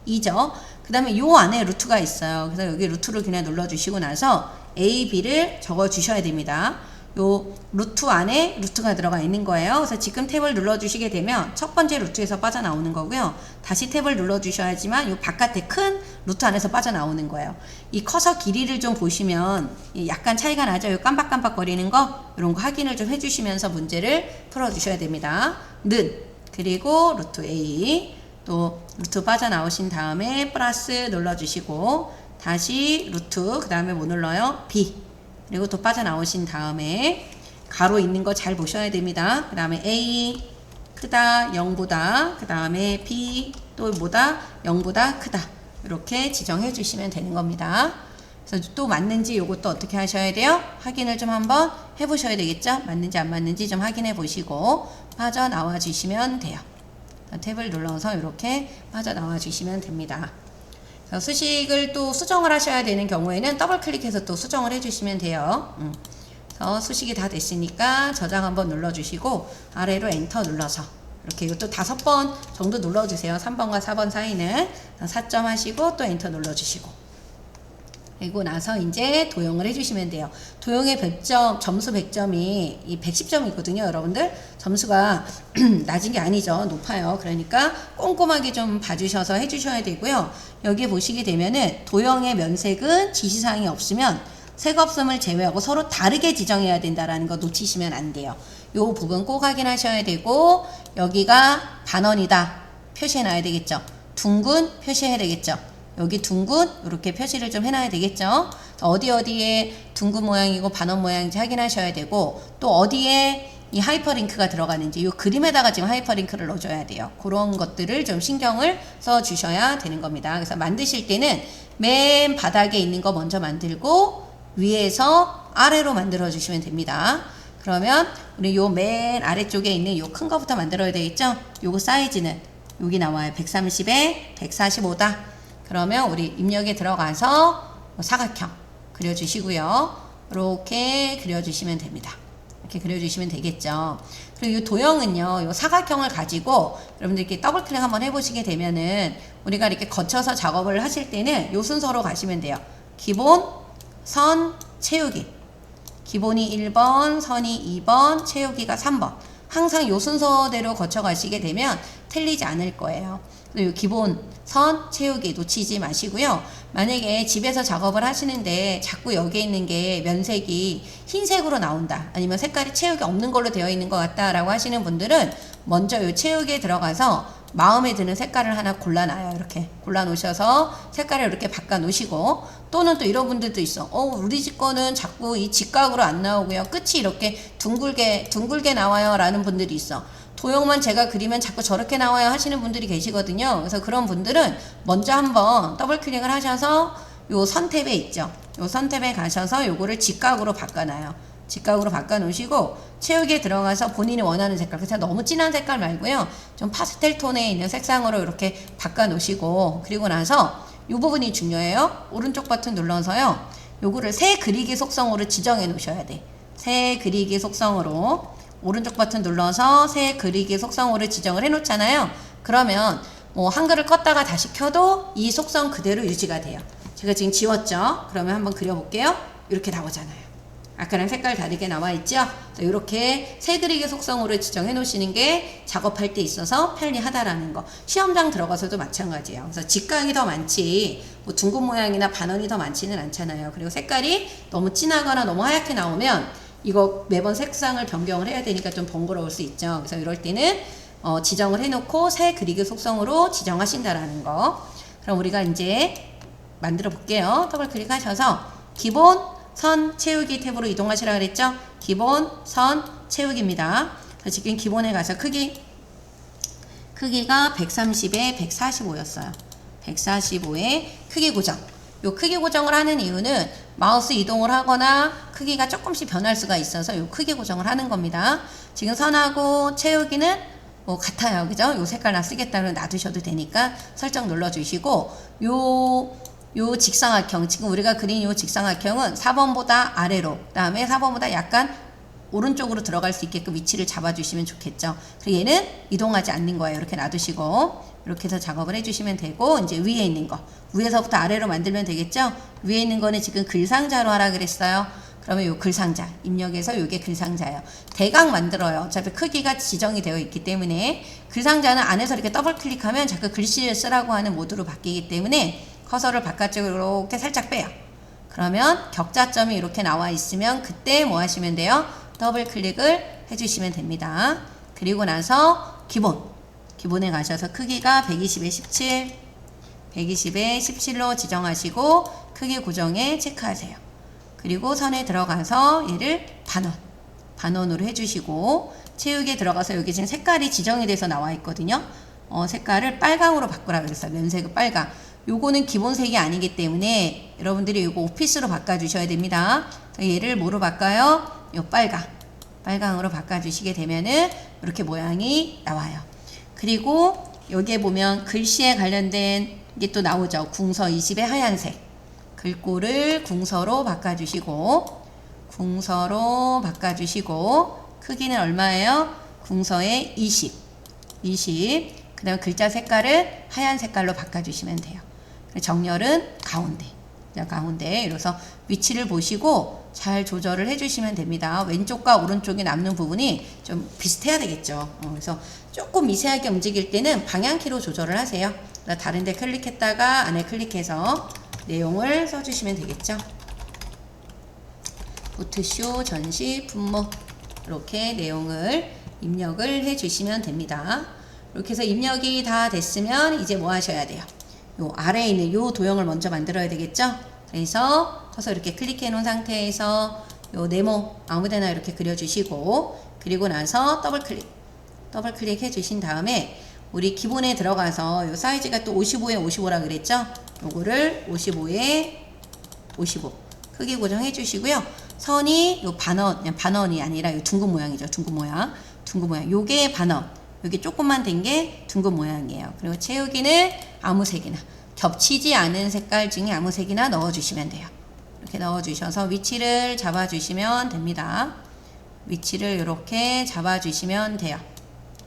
E죠. 그 다음에 요 안에 루트가 있어요. 그래서 여기 루트를 그냥 눌러주시고 나서 A, B를 적어 주셔야 됩니다. 요 루트 안에 루트가 들어가 있는 거예요. 그래서 지금 탭을 눌러주시게 되면 첫 번째 루트에서 빠져나오는 거고요. 다시 탭을 눌러주셔야지만 요 바깥에 큰 루트 안에서 빠져나오는 거예요. 이 커서 길이를 좀 보시면 약간 차이가 나죠. 요 깜빡깜빡 거리는 거, 이런 거 확인을 좀 해주시면서 문제를 풀어주셔야 됩니다. 는, 그리고 루트 A, 또 루트 빠져나오신 다음에 플러스 눌러주시고 다시 루트, 그 다음에 뭐 눌러요? B, 그리고 또 빠져나오신 다음에 가로 있는 거 잘 보셔야 됩니다. 그 다음에 A 크다 0보다, 그 다음에 B 또 뭐다 0보다 크다, 이렇게 지정해 주시면 되는 겁니다. 그래서 또 맞는지 요것도 어떻게 하셔야 돼요? 확인을 좀 한번 해 보셔야 되겠죠? 맞는지 안 맞는지 좀 확인해 보시고 빠져나와 주시면 돼요. 탭을 눌러서 이렇게 빠져나와 주시면 됩니다. 수식을 또 수정을 하셔야 되는 경우에는 더블 클릭해서 또 수정을 해주시면 돼요. 그래서 수식이 다 됐으니까 저장 한번 눌러주시고 아래로 엔터 눌러서 이렇게 이것도 5번 정도 눌러주세요. 3번과 4번 사이는 4점 하시고 또 엔터 눌러주시고, 그리고 나서 이제 도형을 해주시면 돼요. 도형의 100점, 점수 100점이 이 110점이거든요. 여러분들 점수가 낮은 게 아니죠. 높아요. 그러니까 꼼꼼하게 좀 봐주셔서 해주셔야 되고요. 여기 보시게 되면은 도형의 면색은 지시사항이 없으면 색 없음을 제외하고 서로 다르게 지정해야 된다라는 거 놓치시면 안 돼요. 요 부분 꼭 확인하셔야 되고, 여기가 반원이다 표시해놔야 되겠죠. 둥근 표시해야 되겠죠. 여기 둥근 이렇게 표시를 좀 해놔야 되겠죠. 어디에 둥근 모양이고 반원 모양인지 확인하셔야 되고, 또 어디에 이 하이퍼링크가 들어가는지 이 그림에다가 지금 하이퍼링크를 넣어줘야 돼요. 그런 것들을 좀 신경을 써 주셔야 되는 겁니다. 그래서 만드실 때는 맨 바닥에 있는 거 먼저 만들고 위에서 아래로 만들어 주시면 됩니다. 그러면 우리 요 맨 아래쪽에 있는 요 큰 거부터 만들어야 되겠죠. 요거 사이즈는 여기 나와요. 130에 145다. 그러면 우리 입력에 들어가서 사각형 그려주시고요. 이렇게 그려주시면 됩니다. 이렇게 그려주시면 되겠죠. 그리고 이 도형은요, 이 사각형을 가지고 여러분들 이렇게 더블 클릭 한번 해보시게 되면은 우리가 이렇게 거쳐서 작업을 하실 때는 이 순서로 가시면 돼요. 기본, 선, 채우기. 기본이 1번, 선이 2번, 채우기가 3번. 항상 요 순서대로 거쳐 가시게 되면 틀리지 않을 거예요. 그리고 기본, 선, 채우기 놓치지 마시고요. 만약에 집에서 작업을 하시는데 자꾸 여기에 있는 게 면색이 흰색으로 나온다. 아니면 색깔이 채우기 없는 걸로 되어 있는 것 같다 라고 하시는 분들은 먼저 요 채우기에 들어가서 마음에 드는 색깔을 하나 골라놔요. 이렇게 골라 놓으셔서 색깔을 이렇게 바꿔 놓으시고, 또는 또 이런 분들도 있어. 우리 집 거는 자꾸 이 직각으로 안 나오고요. 끝이 이렇게 둥글게 나와요 라는 분들이 있어. 도형만 제가 그리면 자꾸 저렇게 나와요 하시는 분들이 계시거든요. 그래서 그런 분들은 먼저 한번 더블 클릭을 하셔서 요 선 탭에 있죠. 요 선 탭에 가셔서 요거를 직각으로 바꿔놔요. 직각으로 바꿔 놓으시고 채우기에 들어가서 본인이 원하는 색깔, 그래서 너무 진한 색깔 말고요. 좀 파스텔 톤에 있는 색상으로 이렇게 바꿔 놓으시고, 그리고 나서 이 부분이 중요해요. 오른쪽 버튼 눌러서요. 요거를 새 그리기 속성으로 지정해 놓으셔야 돼. 새 그리기 속성으로 오른쪽 버튼 눌러서 새 그리기 속성으로 지정을 해 놓잖아요. 그러면 뭐 한글을 껐다가 다시 켜도 이 속성 그대로 유지가 돼요. 제가 지금 지웠죠? 그러면 한번 그려볼게요. 이렇게 나오잖아요. 아까랑 색깔 다르게 나와 있죠? 이렇게 새 그리기 속성으로 지정해 놓으시는 게 작업할 때 있어서 편리하다라는 거. 시험장 들어가서도 마찬가지예요. 그래서 직각이 더 많지, 뭐 둥근 모양이나 반원이 더 많지는 않잖아요. 그리고 색깔이 너무 진하거나 너무 하얗게 나오면 이거 매번 색상을 변경을 해야 되니까 좀 번거로울 수 있죠. 그래서 이럴 때는 지정을 해놓고 새 그리기 속성으로 지정하신다라는 거. 그럼 우리가 이제 만들어 볼게요. 더블 클릭하셔서 기본 선 채우기 탭으로 이동하시라 그랬죠? 기본 선 채우기입니다. 지금 기본에 가서 크기가 130에 145였어요. 145에 크기 고정. 요 크기 고정을 하는 이유는 마우스 이동을 하거나 크기가 조금씩 변할 수가 있어서 요 크기 고정을 하는 겁니다. 지금 선하고 채우기는 뭐 같아요. 그죠? 요 색깔 나 쓰겠다면 놔두셔도 되니까 설정 눌러주시고, 요 직사각형, 지금 우리가 그린 요 직사각형은 4번보다 아래로, 그 다음에 4번보다 약간 오른쪽으로 들어갈 수 있게끔 위치를 잡아주시면 좋겠죠. 그리고 얘는 이동하지 않는 거예요. 이렇게 놔두시고 이렇게 해서 작업을 해주시면 되고, 이제 위에 있는 거 위에서부터 아래로 만들면 되겠죠. 위에 있는 거는 지금 글상자로 하라 그랬어요. 그러면 요 글상자 입력해서 요게 글상자예요. 대강 만들어요. 어차피 크기가 지정이 되어 있기 때문에. 글상자는 안에서 이렇게 더블 클릭하면 자꾸 글씨를 쓰라고 하는 모드로 바뀌기 때문에 커서를 바깥쪽으로 이렇게 살짝 빼요. 그러면 격자점이 이렇게 나와 있으면 그때 뭐 하시면 돼요? 더블 클릭을 해주시면 됩니다. 그리고 나서 기본에 가셔서 크기가 120에 17, 120에 17로 지정하시고 크기 고정에 체크하세요. 그리고 선에 들어가서 얘를 반원으로 해주시고, 채우기에 들어가서 여기 지금 색깔이 지정이 돼서 나와 있거든요. 색깔을 빨강으로 바꾸라 그랬어요. 면색은 빨강. 요거는 기본색이 아니기 때문에 여러분들이 요거 오피스로 바꿔주셔야 됩니다. 얘를 뭐로 바꿔요? 요 빨강으로 바꿔주시게 되면은 이렇게 모양이 나와요. 그리고 여기에 보면 글씨에 관련된 게 또 나오죠. 궁서 20의 하얀색. 글꼴을 궁서로 바꿔주시고, 크기는 얼마예요? 궁서에 20. 그 다음에 글자 색깔을 하얀 색깔로 바꿔주시면 돼요. 정렬은 가운데. 이래서 위치를 보시고 잘 조절을 해주시면 됩니다. 왼쪽과 오른쪽이 남는 부분이 좀 비슷해야 되겠죠. 그래서 조금 미세하게 움직일 때는 방향키로 조절을 하세요. 다른 데 클릭했다가 안에 클릭해서 내용을 써주시면 되겠죠. 보트쇼, 전시, 분모, 이렇게 내용을 입력을 해주시면 됩니다. 이렇게 해서 입력이 다 됐으면 이제 뭐 하셔야 돼요? 요 아래에 있는 요 도형을 먼저 만들어야 되겠죠? 그래서 커서 이렇게 클릭해 놓은 상태에서 요 네모 아무데나 이렇게 그려주시고, 그리고 나서 더블 클릭 해주신 다음에 우리 기본에 들어가서 요 사이즈가 또 55에 55라 그랬죠? 요거를 55에 55 크기 고정해 주시고요. 선이 요 반원이 아니라 요 둥근 모양이죠. 둥근 모양. 요게 반원. 여기 조금만 된 게 둥근 모양이에요. 그리고 채우기는 아무 색이나, 겹치지 않은 색깔 중에 아무 색이나 넣어주시면 돼요. 이렇게 넣어주셔서 위치를 잡아주시면 됩니다. 위치를 이렇게 잡아주시면 돼요.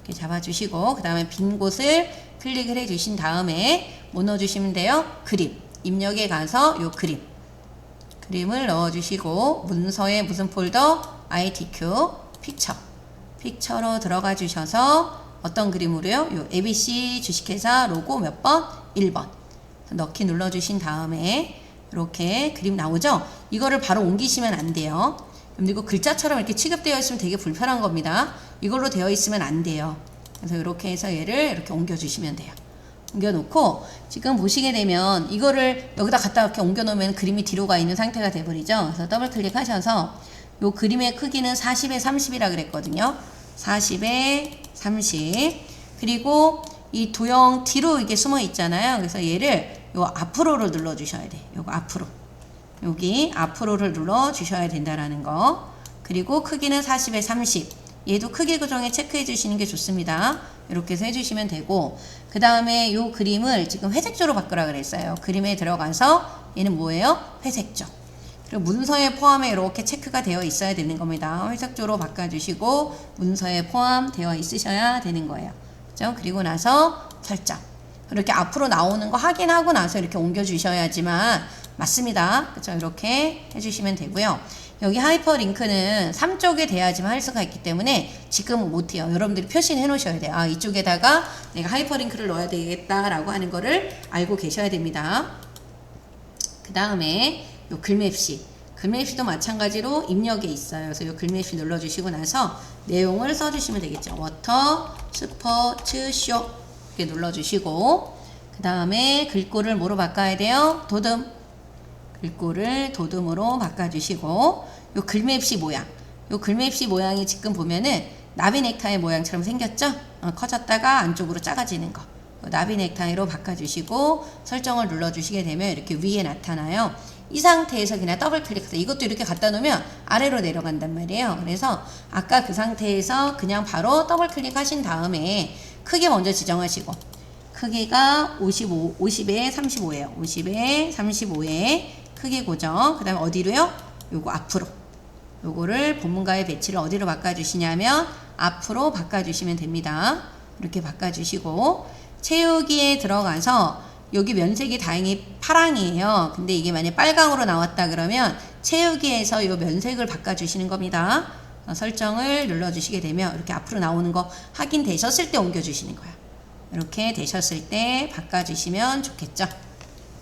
이렇게 잡아주시고, 그 다음에 빈 곳을 클릭을 해주신 다음에 뭐 넣어주시면 돼요? 그림. 입력에 가서 요 그림을 넣어주시고 문서에 무슨 폴더? ITQ 픽처로 들어가 주셔서 어떤 그림으로요? 요 ABC 주식회사 로고 몇 번? 1번 넣기 눌러주신 다음에 이렇게 그림 나오죠? 이거를 바로 옮기시면 안 돼요. 그리고 글자처럼 이렇게 취급되어 있으면 되게 불편한 겁니다. 이걸로 되어 있으면 안 돼요. 그래서 이렇게 해서 얘를 이렇게 옮겨주시면 돼요. 옮겨놓고 지금 보시게 되면 이거를 여기다 갖다 이렇게 옮겨놓으면 그림이 뒤로 가 있는 상태가 돼버리죠. 그래서 더블 클릭하셔서 요 그림의 크기는 40에 30이라 그랬거든요. 40에 30 그리고 이 도형 뒤로 이게 숨어 있잖아요. 그래서 얘를 요 앞으로를 눌러 주셔야 돼. 요거 앞으로 여기 앞으로를 눌러 주셔야 된다라는 거. 그리고 크기는 40에 30 얘도 크기 교정에 체크해 주시는 게 좋습니다. 이렇게 해서 해주시면 되고 그 다음에 요 그림을 지금 회색조로 바꾸라 그랬어요. 그림에 들어가서 얘는 뭐예요? 회색조. 그리고 문서에 포함에 이렇게 체크가 되어 있어야 되는 겁니다. 회색조로 바꿔주시고 문서에 포함되어 있으셔야 되는 거예요. 그죠? 그리고 나서 설정. 이렇게 앞으로 나오는 거 확인하고 나서 이렇게 옮겨주셔야지만 맞습니다. 그죠? 이렇게 해주시면 되고요. 여기 하이퍼링크는 3쪽에 돼야지만 할 수가 있기 때문에 지금은 못해요. 여러분들이 표시를 해 놓으셔야 돼요. 아, 이쪽에다가 내가 하이퍼링크를 넣어야 되겠다라고 하는 거를 알고 계셔야 됩니다. 그 다음에 요 글맵시도 마찬가지로 입력에 있어요. 그래서 요 글맵시 눌러주시고 나서 내용을 써주시면 되겠죠. 워터, 스포츠, 쇼 이렇게 눌러주시고 그 다음에 글꼴을 뭐로 바꿔야 돼요? 도듬. 글꼴을 도듬으로 바꿔주시고 요 글맵시 모양 요 글맵시 모양이 지금 보면은 나비 넥타이 모양처럼 생겼죠? 커졌다가 안쪽으로 작아지는 거 나비 넥타이로 바꿔주시고 설정을 눌러주시게 되면 이렇게 위에 나타나요. 이 상태에서 그냥 더블 클릭해서 이것도 이렇게 갖다 놓으면 아래로 내려간단 말이에요. 그래서 아까 그 상태에서 그냥 바로 더블 클릭하신 다음에 크기 먼저 지정하시고 크기가 50에 35예요. 50에 35에 크기 고정. 그 다음에 어디로요? 요거 앞으로. 요거를 본문가의 배치를 어디로 바꿔주시냐면 앞으로 바꿔주시면 됩니다. 이렇게 바꿔주시고 채우기에 들어가서 여기 면색이 다행히 파랑이에요. 근데 이게 만약에 빨강으로 나왔다 그러면 채우기에서 요 면색을 바꿔주시는 겁니다. 설정을 눌러주시게 되면 이렇게 앞으로 나오는 거 확인되셨을 때 옮겨주시는 거예요. 이렇게 되셨을 때 바꿔주시면 좋겠죠.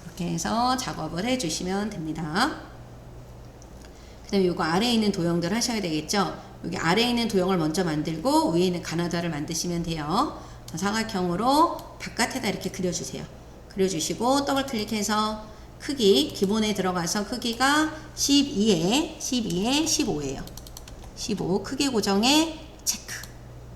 이렇게 해서 작업을 해주시면 됩니다. 그 다음에 요거 아래에 있는 도형들 하셔야 되겠죠. 여기 아래에 있는 도형을 먼저 만들고 위에 있는 가나다를 만드시면 돼요. 사각형으로 바깥에다 이렇게 그려주세요. 그려주시고 더블 클릭해서 크기 기본에 들어가서 크기가 12에 15예요. 15 크기 고정에 체크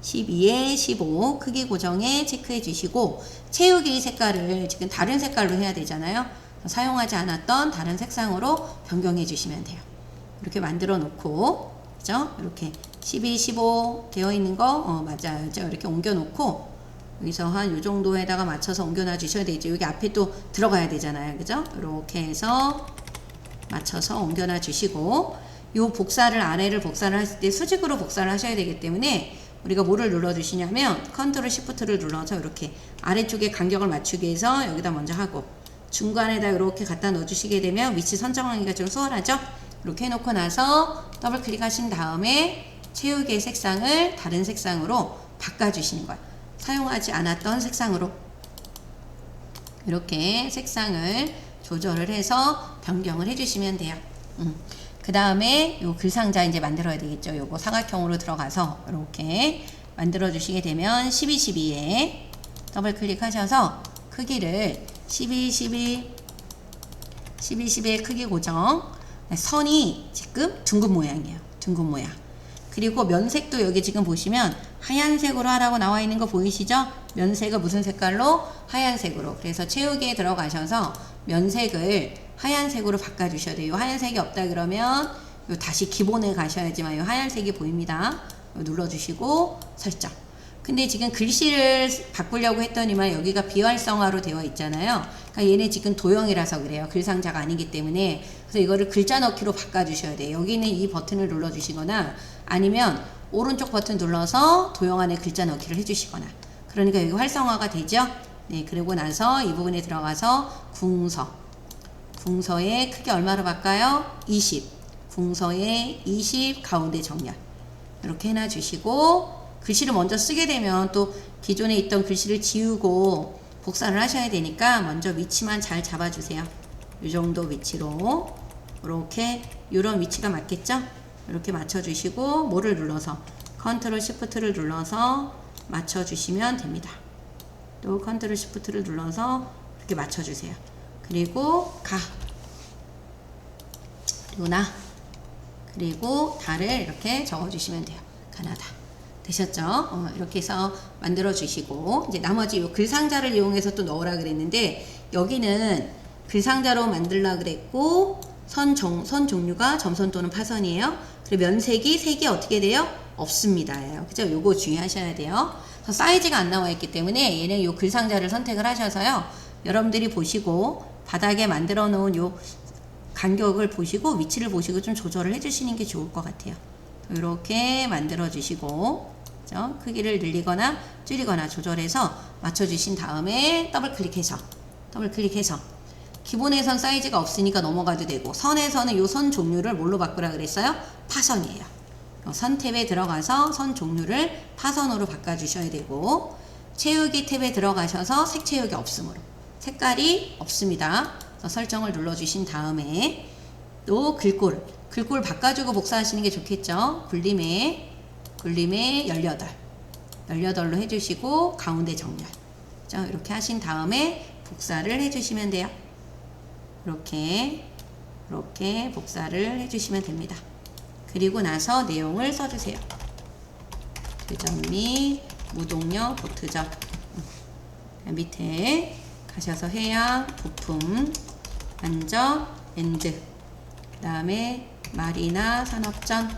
12에 15 크기 고정에 체크해 주시고 채우기 색깔을 지금 다른 색깔로 해야 되잖아요. 사용하지 않았던 다른 색상으로 변경해 주시면 돼요. 이렇게 만들어 놓고 그죠? 이렇게 12, 15 되어 있는 거 맞아요. 이렇게 옮겨 놓고 여기서 한 요 정도에다가 맞춰서 옮겨놔 주셔야 되죠. 여기 앞에 또 들어가야 되잖아요. 그죠? 이렇게 해서 맞춰서 옮겨놔 주시고 요 복사를 아래를 복사를 하실 때 수직으로 복사를 하셔야 되기 때문에 우리가 뭐를 눌러 주시냐면 컨트롤 시프트를 눌러서 이렇게 아래쪽에 간격을 맞추기 위해서 여기다 먼저 하고 중간에다 이렇게 갖다 넣어 주시게 되면 위치 선정하기가 좀 수월하죠. 이렇게 해놓고 나서 더블 클릭하신 다음에 채우기의 색상을 다른 색상으로 바꿔 주시는 거예요. 사용하지 않았던 색상으로 이렇게 색상을 조절을 해서 변경을 해주시면 돼요. 그 다음에 요 글상자 이제 만들어야 되겠죠. 요거 사각형으로 들어가서 이렇게 만들어 주시게 되면 12, 12에 더블 클릭하셔서 크기를 12, 12의 크기 고정. 선이 지금 둥근 모양이에요. 둥근 모양. 그리고 면색도 여기 지금 보시면 하얀색으로 하라고 나와 있는 거 보이시죠? 면색을 무슨 색깔로? 하얀색으로. 그래서 채우기에 들어가셔서 면색을 하얀색으로 바꿔주셔야 돼요. 하얀색이 없다 그러면 요 다시 기본에 가셔야지만 요 하얀색이 보입니다. 요 눌러주시고 설정. 근데 지금 글씨를 바꾸려고 했더니만 여기가 비활성화로 되어 있잖아요. 그러니까 얘네 지금 도형이라서 그래요. 글상자가 아니기 때문에. 그래서 이거를 글자 넣기로 바꿔주셔야 돼요. 여기는 이 버튼을 눌러주시거나 아니면 오른쪽 버튼 눌러서 도형 안에 글자 넣기를 해주시거나. 그러니까 여기 활성화가 되죠. 네, 그리고 나서 이 부분에 들어가서 궁서의 크기 얼마로 바꿔요? 20. 궁서의 20 가운데 정렬. 이렇게 해놔 주시고 글씨를 먼저 쓰게 되면 또 기존에 있던 글씨를 지우고 복사를 하셔야 되니까 먼저 위치만 잘 잡아주세요. 이 정도 위치로 이렇게 이런 위치가 맞겠죠? 이렇게 맞춰주시고 뭐를 눌러서 컨트롤 시프트를 눌러서 맞춰주시면 됩니다. 또 컨트롤 시프트를 눌러서 이렇게 맞춰주세요. 그리고 가, 그리고 나, 그리고 다를 이렇게 적어주시면 돼요. 가나다. 되셨죠? 이렇게 해서 만들어 주시고 이제 나머지 요 글상자를 이용해서 또 넣으라 그랬는데 여기는 글상자로 만들라 그랬고 선 종류가 점선 또는 파선이에요. 그리고 면색이 색이 어떻게 돼요? 없습니다. 그죠? 요거 주의하셔야 돼요. 그래서 사이즈가 안 나와 있기 때문에 얘는 요 글상자를 선택을 하셔서요. 여러분들이 보시고 바닥에 만들어 놓은 요 간격을 보시고 위치를 보시고 좀 조절을 해 주시는 게 좋을 것 같아요. 이렇게 만들어 주시고 그죠? 크기를 늘리거나 줄이거나 조절해서 맞춰 주신 다음에 더블 클릭해서 기본에선 사이즈가 없으니까 넘어가도 되고 선에서는 요 선 종류를 뭘로 바꾸라 그랬어요? 파선이에요. 선 탭에 들어가서 선 종류를 파선으로 바꿔 주셔야 되고 채우기 탭에 들어가셔서 색 채우기 없음으로 색깔이 없습니다. 그래서 설정을 눌러 주신 다음에 또 글꼴 바꿔주고 복사하시는 게 좋겠죠. 굴림에 18로 해주시고 가운데 정렬 이렇게 하신 다음에 복사를 해주시면 돼요. 이렇게 복사를 해주시면 됩니다. 그리고 나서 내용을 써주세요. 교점 및 무동력 보트점 밑에 가셔서 해양, 부품, 안전, 엔드 그 다음에 마리나 산업전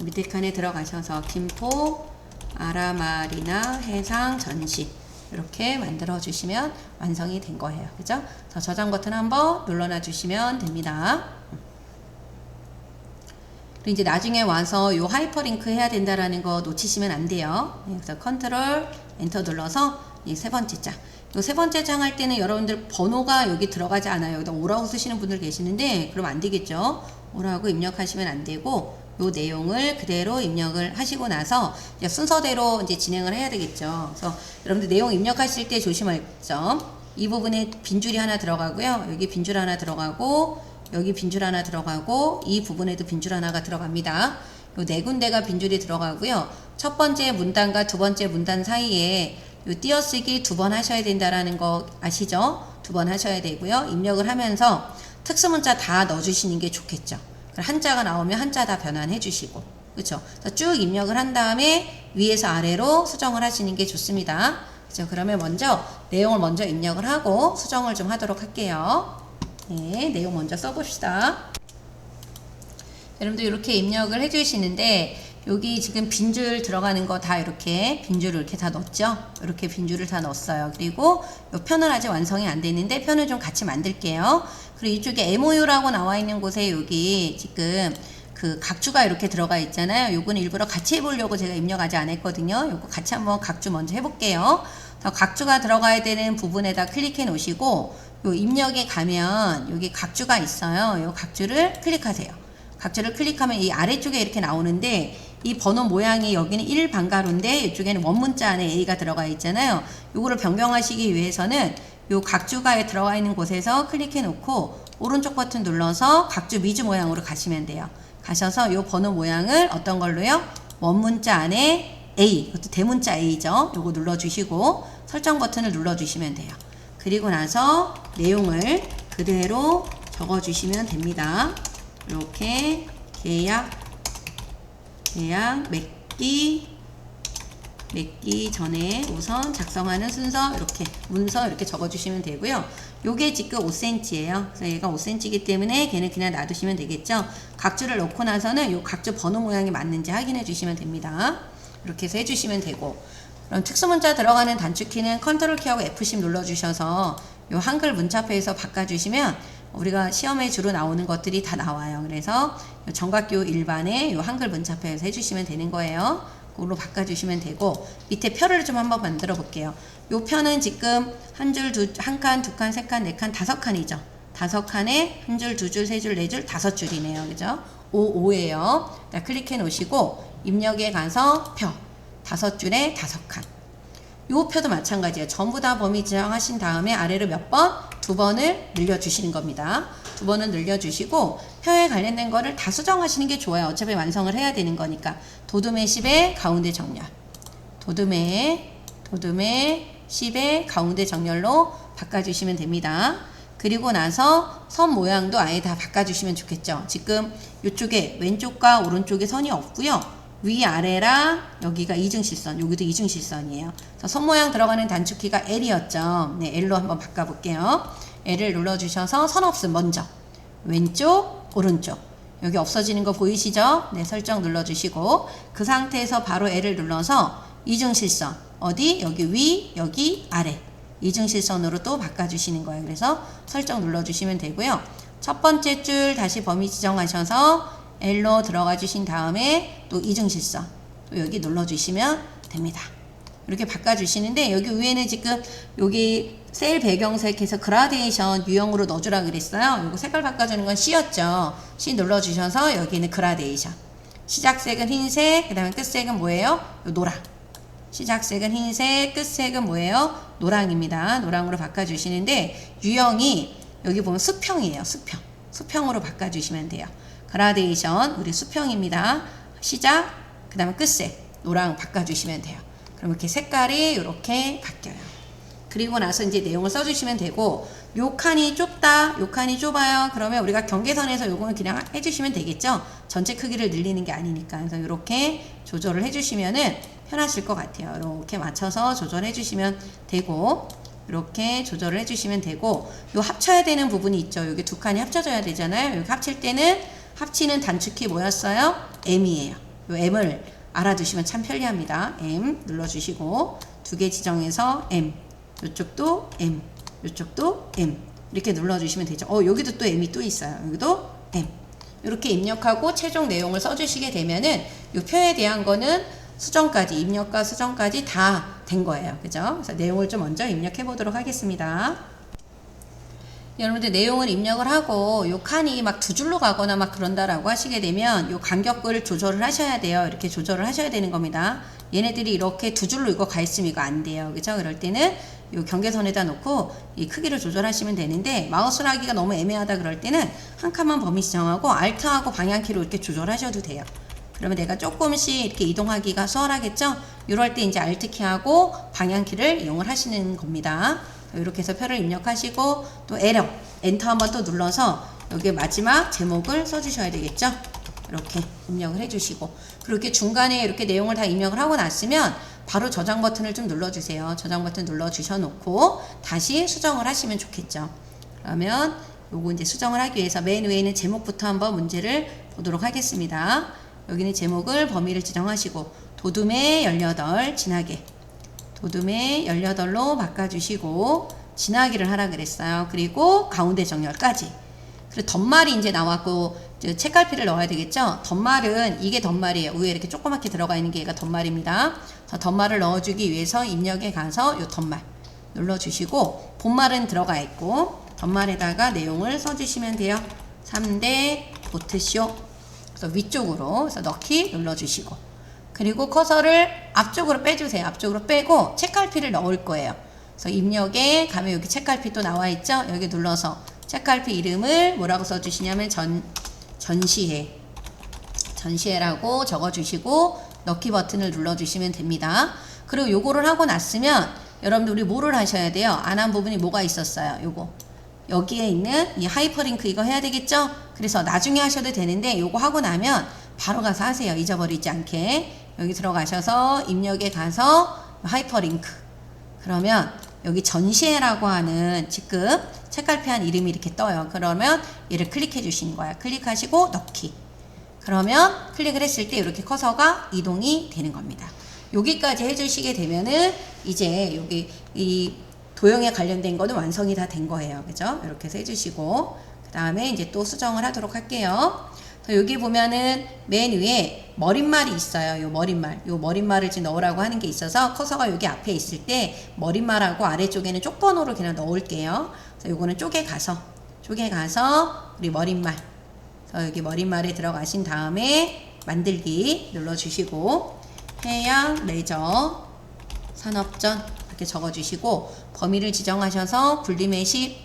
밑에 칸에 들어가셔서 김포 아라마리나 해상 전시 이렇게 만들어 주시면 완성이 된 거예요. 그죠? 저장 버튼 한번 눌러놔 주시면 됩니다. 그리고 이제 나중에 와서 요 하이퍼링크 해야 된다라는 거 놓치시면 안 돼요. 그래서 컨트롤 엔터 눌러서 이 세 번째 장. 요 세 번째 장 할 때는 여러분들 번호가 여기 들어가지 않아요. 여기다 오라고 쓰시는 분들 계시는데 그럼 안 되겠죠. 오라고 입력하시면 안 되고 요 내용을 그대로 입력을 하시고 나서 이제 순서대로 이제 진행을 해야 되겠죠. 그래서 여러분들 내용 입력하실 때 조심할 점. 이 부분에 빈줄이 하나 들어가고요. 여기 빈줄 하나 들어가고 여기 빈줄 하나 들어가고 이 부분에도 빈줄 하나가 들어갑니다. 요 네 군데가 빈줄이 들어가고요. 첫 번째 문단과 두 번째 문단 사이에 요 띄어쓰기 2번 하셔야 된다라는 거 아시죠? 2번 하셔야 되고요. 입력을 하면서 특수문자 다 넣어주시는 게 좋겠죠. 한자가 나오면 한자 다 변환해 주시고 그렇죠? 쭉 입력을 한 다음에 위에서 아래로 수정을 하시는 게 좋습니다. 그렇죠? 그러면 먼저 내용을 먼저 입력을 하고 수정을 좀 하도록 할게요. 네, 내용 먼저 써봅시다. 여러분들 이렇게 입력을 해주시는데 여기 지금 빈줄 들어가는 거 다 이렇게 빈줄을 이렇게 다 넣었죠? 이렇게 빈줄을 다 넣었어요. 그리고 이 편은 아직 완성이 안 됐는데 편을 좀 같이 만들게요. 그리고 이쪽에 MOU라고 나와 있는 곳에 여기 지금 그 각주가 이렇게 들어가 있잖아요. 요거는 일부러 같이 해보려고 제가 입력 아직 안 했거든요. 요거 같이 한번 각주 먼저 해볼게요. 각주가 들어가야 되는 부분에다 클릭해 놓으시고 요 입력에 가면 여기 각주가 있어요. 요 각주를 클릭하세요. 각주를 클릭하면 이 아래쪽에 이렇게 나오는데 이 번호 모양이 여기는 1반가루인데 이쪽에는 원문자 안에 A가 들어가 있잖아요. 요거를 변경하시기 위해서는 요 각주가 들어가 있는 곳에서 클릭해 놓고 오른쪽 버튼 눌러서 각주 미주 모양으로 가시면 돼요. 가셔서 요 번호 모양을 어떤 걸로요? 원문자 안에 A, 이것도 대문자 A죠. 요거 눌러주시고 설정 버튼을 눌러주시면 돼요. 그리고 나서 내용을 그대로 적어주시면 됩니다. 이렇게 계약 맺기 전에 우선 작성하는 순서 이렇게 문서 이렇게 적어주시면 되고요. 요게 지금 5cm예요. 그래서 얘가 5cm이기 때문에 걔는 그냥 놔두시면 되겠죠. 각주를 넣고 나서는 요 각주 번호 모양이 맞는지 확인해 주시면 됩니다. 이렇게 해서 해주시면 되고 그럼 특수문자 들어가는 단축키는 컨트롤 키하고 F10 눌러주셔서 요 한글 문자표에서 바꿔주시면 우리가 시험에 주로 나오는 것들이 다 나와요. 그래서 정각교 일반에 요 한글 문자표에서 해주시면 되는 거예요. 그걸로 바꿔주시면 되고 밑에 표를 좀 한번 만들어 볼게요. 요 표는 지금 한 줄, 한 칸, 두 칸, 세 칸, 네 칸, 5칸이죠. 5칸에 한 줄, 두 줄, 세 줄, 네 줄, 5줄이네요. 그죠? 5예요. 클릭해 놓으시고 입력에 가서 표 5줄에 5칸. 요 표도 마찬가지예요. 전부 다 범위 지정하신 다음에 아래로 몇 번? 2번을 늘려주시는 겁니다. 2번을 늘려주시고 표에 관련된 거를 다 수정하시는 게 좋아요. 어차피 완성을 해야 되는 거니까. 도둠의 10에 가운데 정렬. 도둠의 10에 가운데 정렬로 바꿔주시면 됩니다. 그리고 나서 선 모양도 아예 다 바꿔주시면 좋겠죠. 지금 이쪽에 왼쪽과 오른쪽에 선이 없고요. 위아래랑 여기가 이중실선, 여기도 이중실선이에요. 선 모양 들어가는 단축키가 L이었죠. 네, L로 한번 바꿔볼게요. L을 눌러주셔서 선 없음 먼저. 왼쪽, 오른쪽. 여기 없어지는 거 보이시죠? 네, 설정 눌러주시고 그 상태에서 바로 L을 눌러서 이중실선. 어디? 여기 위, 여기 아래. 이중실선으로 또 바꿔주시는 거예요. 그래서 설정 눌러주시면 되고요. 첫 번째 줄 다시 범위 지정하셔서 L로 들어가 주신 다음에 또 이중실선 또 여기 눌러주시면 됩니다. 이렇게 바꿔주시는데 여기 위에는 지금 여기 셀 배경색해서 그라데이션 유형으로 넣어주라 그랬어요. 요거 색깔 바꿔주는 건 C였죠. C 눌러주셔서 여기는 그라데이션. 시작색은 흰색, 그 다음에 끝색은 뭐예요? 요 노랑. 시작색은 흰색, 끝색은 뭐예요? 노랑입니다. 노랑으로 바꿔주시는데 유형이 여기 보면 수평이에요. 수평으로 바꿔주시면 돼요. 그라데이션 우리 수평입니다. 시작 그 다음에 끝색 노랑 바꿔주시면 돼요. 그럼 이렇게 색깔이 이렇게 바뀌어요. 그리고 나서 이제 내용을 써주시면 되고 요 칸이 좁다 요 칸이 좁아요. 그러면 우리가 경계선에서 요거는 그냥 해주시면 되겠죠. 전체 크기를 늘리는 게 아니니까. 그래서 이렇게 조절을 해주시면은 편하실 것 같아요. 이렇게 맞춰서 조절해 주시면 되고 이렇게 조절을 해주시면 되고 요 합쳐야 되는 부분이 있죠. 여기 두 칸이 합쳐져야 되잖아요. 여기 합칠 때는 합치는 단축키 뭐였어요? M이에요. 요 M을 알아두시면 참 편리합니다. M 눌러주시고 두 개 지정해서 M 이쪽도 M 이쪽도 M 이렇게 눌러주시면 되죠. 여기도 또 M이 또 있어요. 여기도 M 이렇게 입력하고 최종 내용을 써주시게 되면은 요 표에 대한 거는 수정까지 입력과 수정까지 다 된 거예요. 그죠? 그래서 내용을 좀 먼저 입력해 보도록 하겠습니다. 여러분들 내용을 입력을 하고 요 칸이 막 두 줄로 가거나 막 그런다라고 하시게 되면 요 간격을 조절을 하셔야 돼요. 이렇게 조절을 하셔야 되는 겁니다. 얘네들이 이렇게 두 줄로 이거 가 있으면 이거 안 돼요. 그죠? 그럴 때는 요 경계선에다 놓고 이 크기를 조절하시면 되는데 마우스로 하기가 너무 애매하다 그럴 때는 한 칸만 범위 지정하고 Alt하고 방향키로 이렇게 조절하셔도 돼요. 그러면 내가 조금씩 이렇게 이동하기가 수월하겠죠? 이럴 때 이제 Alt키하고 방향키를 이용을 하시는 겁니다. 이렇게 해서 표를 입력하시고 또 엔터 한번 또 눌러서 여기 마지막 제목을 써주셔야 되겠죠? 이렇게 입력을 해주시고 그렇게 중간에 이렇게 내용을 다 입력을 하고 났으면 바로 저장 버튼을 좀 눌러주세요. 저장 버튼 눌러주셔 놓고 다시 수정을 하시면 좋겠죠. 그러면 요거 이제 수정을 하기 위해서 맨 위에 있는 제목부터 한번 문제를 보도록 하겠습니다. 여기는 제목을 범위를 지정하시고 도둠의 18 진하게 도둠의 18로 바꿔주시고 진하기를 하라 그랬어요. 그리고 가운데 정렬까지. 그리고 덧말이 이제 나왔고 책갈피를 넣어야 되겠죠. 덧말은 이게 덧말이에요. 위에 이렇게 조그맣게 들어가 있는 게 얘가 덧말입니다. 그래서 덧말을 넣어주기 위해서 입력에 가서 요 덧말 눌러주시고 본말은 들어가 있고 덧말에다가 내용을 써주시면 돼요. 3대 보트쇼. 그래서 위쪽으로 그래서 넣기 눌러주시고 그리고 커서를 앞쪽으로 빼주세요. 앞쪽으로 빼고 책갈피를 넣을 거예요. 그래서 입력에 가면 여기 책갈피 또 나와 있죠. 여기 눌러서 책갈피 이름을 뭐라고 써주시냐면 전시회라고 적어주시고 넣기 버튼을 눌러주시면 됩니다. 그리고 요거를 하고 났으면 여러분들 우리 뭐를 하셔야 돼요? 안 한 부분이 뭐가 있었어요? 요거 여기에 있는 이 하이퍼링크 이거 해야 되겠죠? 그래서 나중에 하셔도 되는데 요거 하고 나면 바로 가서 하세요. 잊어버리지 않게. 여기 들어가셔서 입력에 가서 하이퍼링크 그러면 여기 전시회라고 하는 지금 책갈피한 이름이 이렇게 떠요. 그러면 얘를 클릭해 주시는 거예요. 클릭하시고 넣기 그러면 클릭을 했을 때 이렇게 커서가 이동이 되는 겁니다. 여기까지 해주시게 되면은 이제 여기 이 도형에 관련된 거는 완성이 다 된 거예요. 그죠? 이렇게 해서 해주시고 그 다음에 이제 또 수정을 하도록 할게요. 여기 보면은 맨 위에 머릿말이 있어요. 요 머릿말을 지금 넣으라고 하는 게 있어서 커서가 여기 앞에 있을 때 머릿말하고 아래쪽에는 쪽번호를 그냥 넣을게요. 그래서 요거는 쪽에 가서 쪽에 가서 우리 머릿말, 그래서 여기 머릿말에 들어가신 다음에 만들기 눌러주시고 해양, 레저, 산업전 이렇게 적어주시고 범위를 지정하셔서 굴림의 10,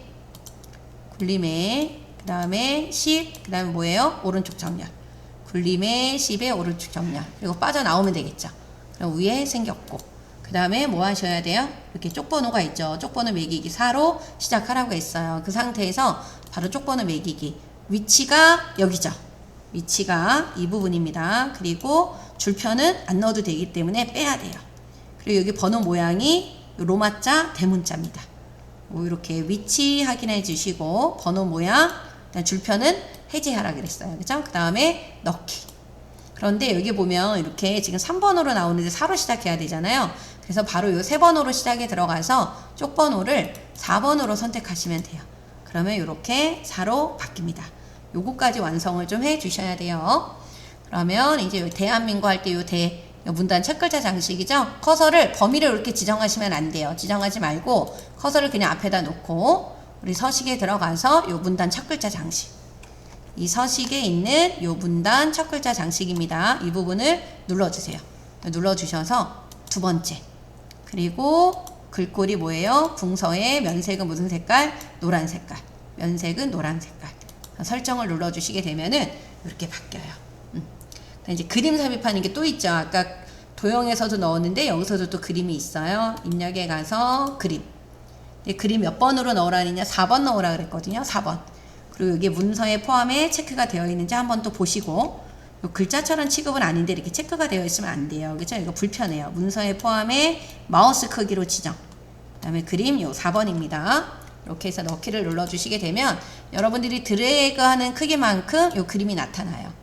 굴림의 그 다음에 10, 그 다음에 뭐예요? 오른쪽 정렬. 굴림의 10의 오른쪽 정렬. 그리고 빠져나오면 되겠죠. 그럼 위에 생겼고 그 다음에 뭐 하셔야 돼요? 이렇게 쪽번호가 있죠. 쪽번호 매기기 4로 시작하라고 했어요. 그 상태에서 바로 쪽번호 매기기. 위치가 여기죠. 위치가 이 부분입니다. 그리고 줄편은 안 넣어도 되기 때문에 빼야 돼요. 그리고 여기 번호 모양이 로마자 대문자입니다. 뭐 이렇게 위치 확인해 주시고 번호 모양, 줄편은 해제하라 그랬어요. 그죠? 그 다음에 넣기. 그런데 여기 보면 이렇게 지금 3번호로 나오는데 4로 시작해야 되잖아요. 그래서 바로 이 3번호로 시작에 들어가서 쪽번호를 4번으로 선택하시면 돼요. 그러면 이렇게 4로 바뀝니다. 요거까지 완성을 좀 해 주셔야 돼요. 그러면 이제 대한민국 할 때 요 문단 첫 글자 장식이죠. 커서를 범위를 이렇게 지정하시면 안 돼요. 지정하지 말고 커서를 그냥 앞에다 놓고 우리 서식에 들어가서 요 문단 첫 글자 장식. 이 서식에 있는 요 문단 첫 글자 장식입니다. 이 부분을 눌러주세요. 눌러주셔서 두 번째. 그리고 글꼴이 뭐예요? 궁서의 면색은 무슨 색깔? 노란 색깔. 면색은 노란 색깔. 설정을 눌러주시게 되면은 이렇게 바뀌어요. 이제 그림 삽입하는 게 또 있죠. 아까 도형에서도 넣었는데 여기서도 또 그림이 있어요. 입력에 가서 그림. 그림 몇 번으로 넣으라느냐? 4번 넣으라 그랬거든요. 4번. 그리고 여기 문서에 포함에 체크가 되어 있는지 한번 또 보시고, 요 글자처럼 취급은 아닌데 이렇게 체크가 되어 있으면 안 돼요. 그죠? 이거 불편해요. 문서에 포함에 마우스 크기로 지정. 그 다음에 그림 요 4번입니다. 이렇게 해서 넣기를 눌러주시게 되면 여러분들이 드래그 하는 크기만큼 요 그림이 나타나요.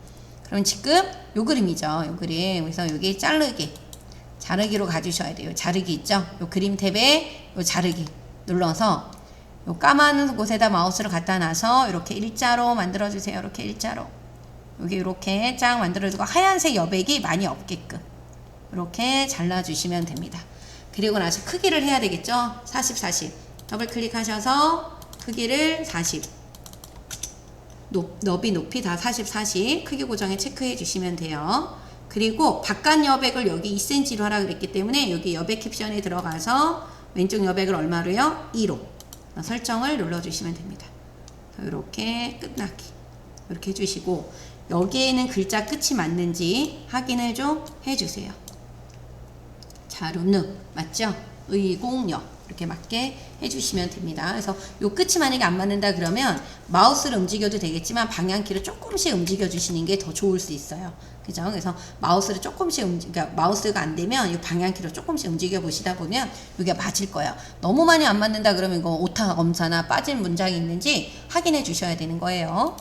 그럼 지금 요 그림이죠. 요 그림. 그래서 여기 자르기로 가주셔야 돼요. 자르기 있죠? 요 그림 탭에 요 자르기 눌러서 요 까만 곳에다 마우스를 갖다 놔서 이렇게 일자로 만들어주세요. 이렇게 일자로. 여기 이렇게 쫙 만들어주고 하얀색 여백이 많이 없게끔 이렇게 잘라주시면 됩니다. 그리고 나서 크기를 해야 되겠죠? 40, 40. 더블 클릭하셔서 크기를 40. 너비, 높이 다 40, 40 크기 고정에 체크해 주시면 돼요. 그리고 바깥 여백을 여기 2cm로 하라 그랬기 때문에 여기 여백 캡션에 들어가서 왼쪽 여백을 얼마로요? 2로 설정을 눌러주시면 됩니다. 이렇게 끝나기 이렇게 해주시고 여기에는 글자 끝이 맞는지 확인을 좀 해주세요. 자루느 맞죠? 의공역 이렇게 맞게 해주시면 됩니다. 그래서 요 끝이 만약에 안 맞는다 그러면 마우스를 움직여도 되겠지만 방향키를 조금씩 움직여 주시는 게 더 좋을 수 있어요. 그죠? 그래서 마우스를 조금씩 그러니까 마우스가 안 되면 이 방향키로 조금씩 움직여 보시다 보면 이게 맞을 거예요. 너무 많이 안 맞는다 그러면 이거 오타 검사나 빠진 문장이 있는지 확인해 주셔야 되는 거예요.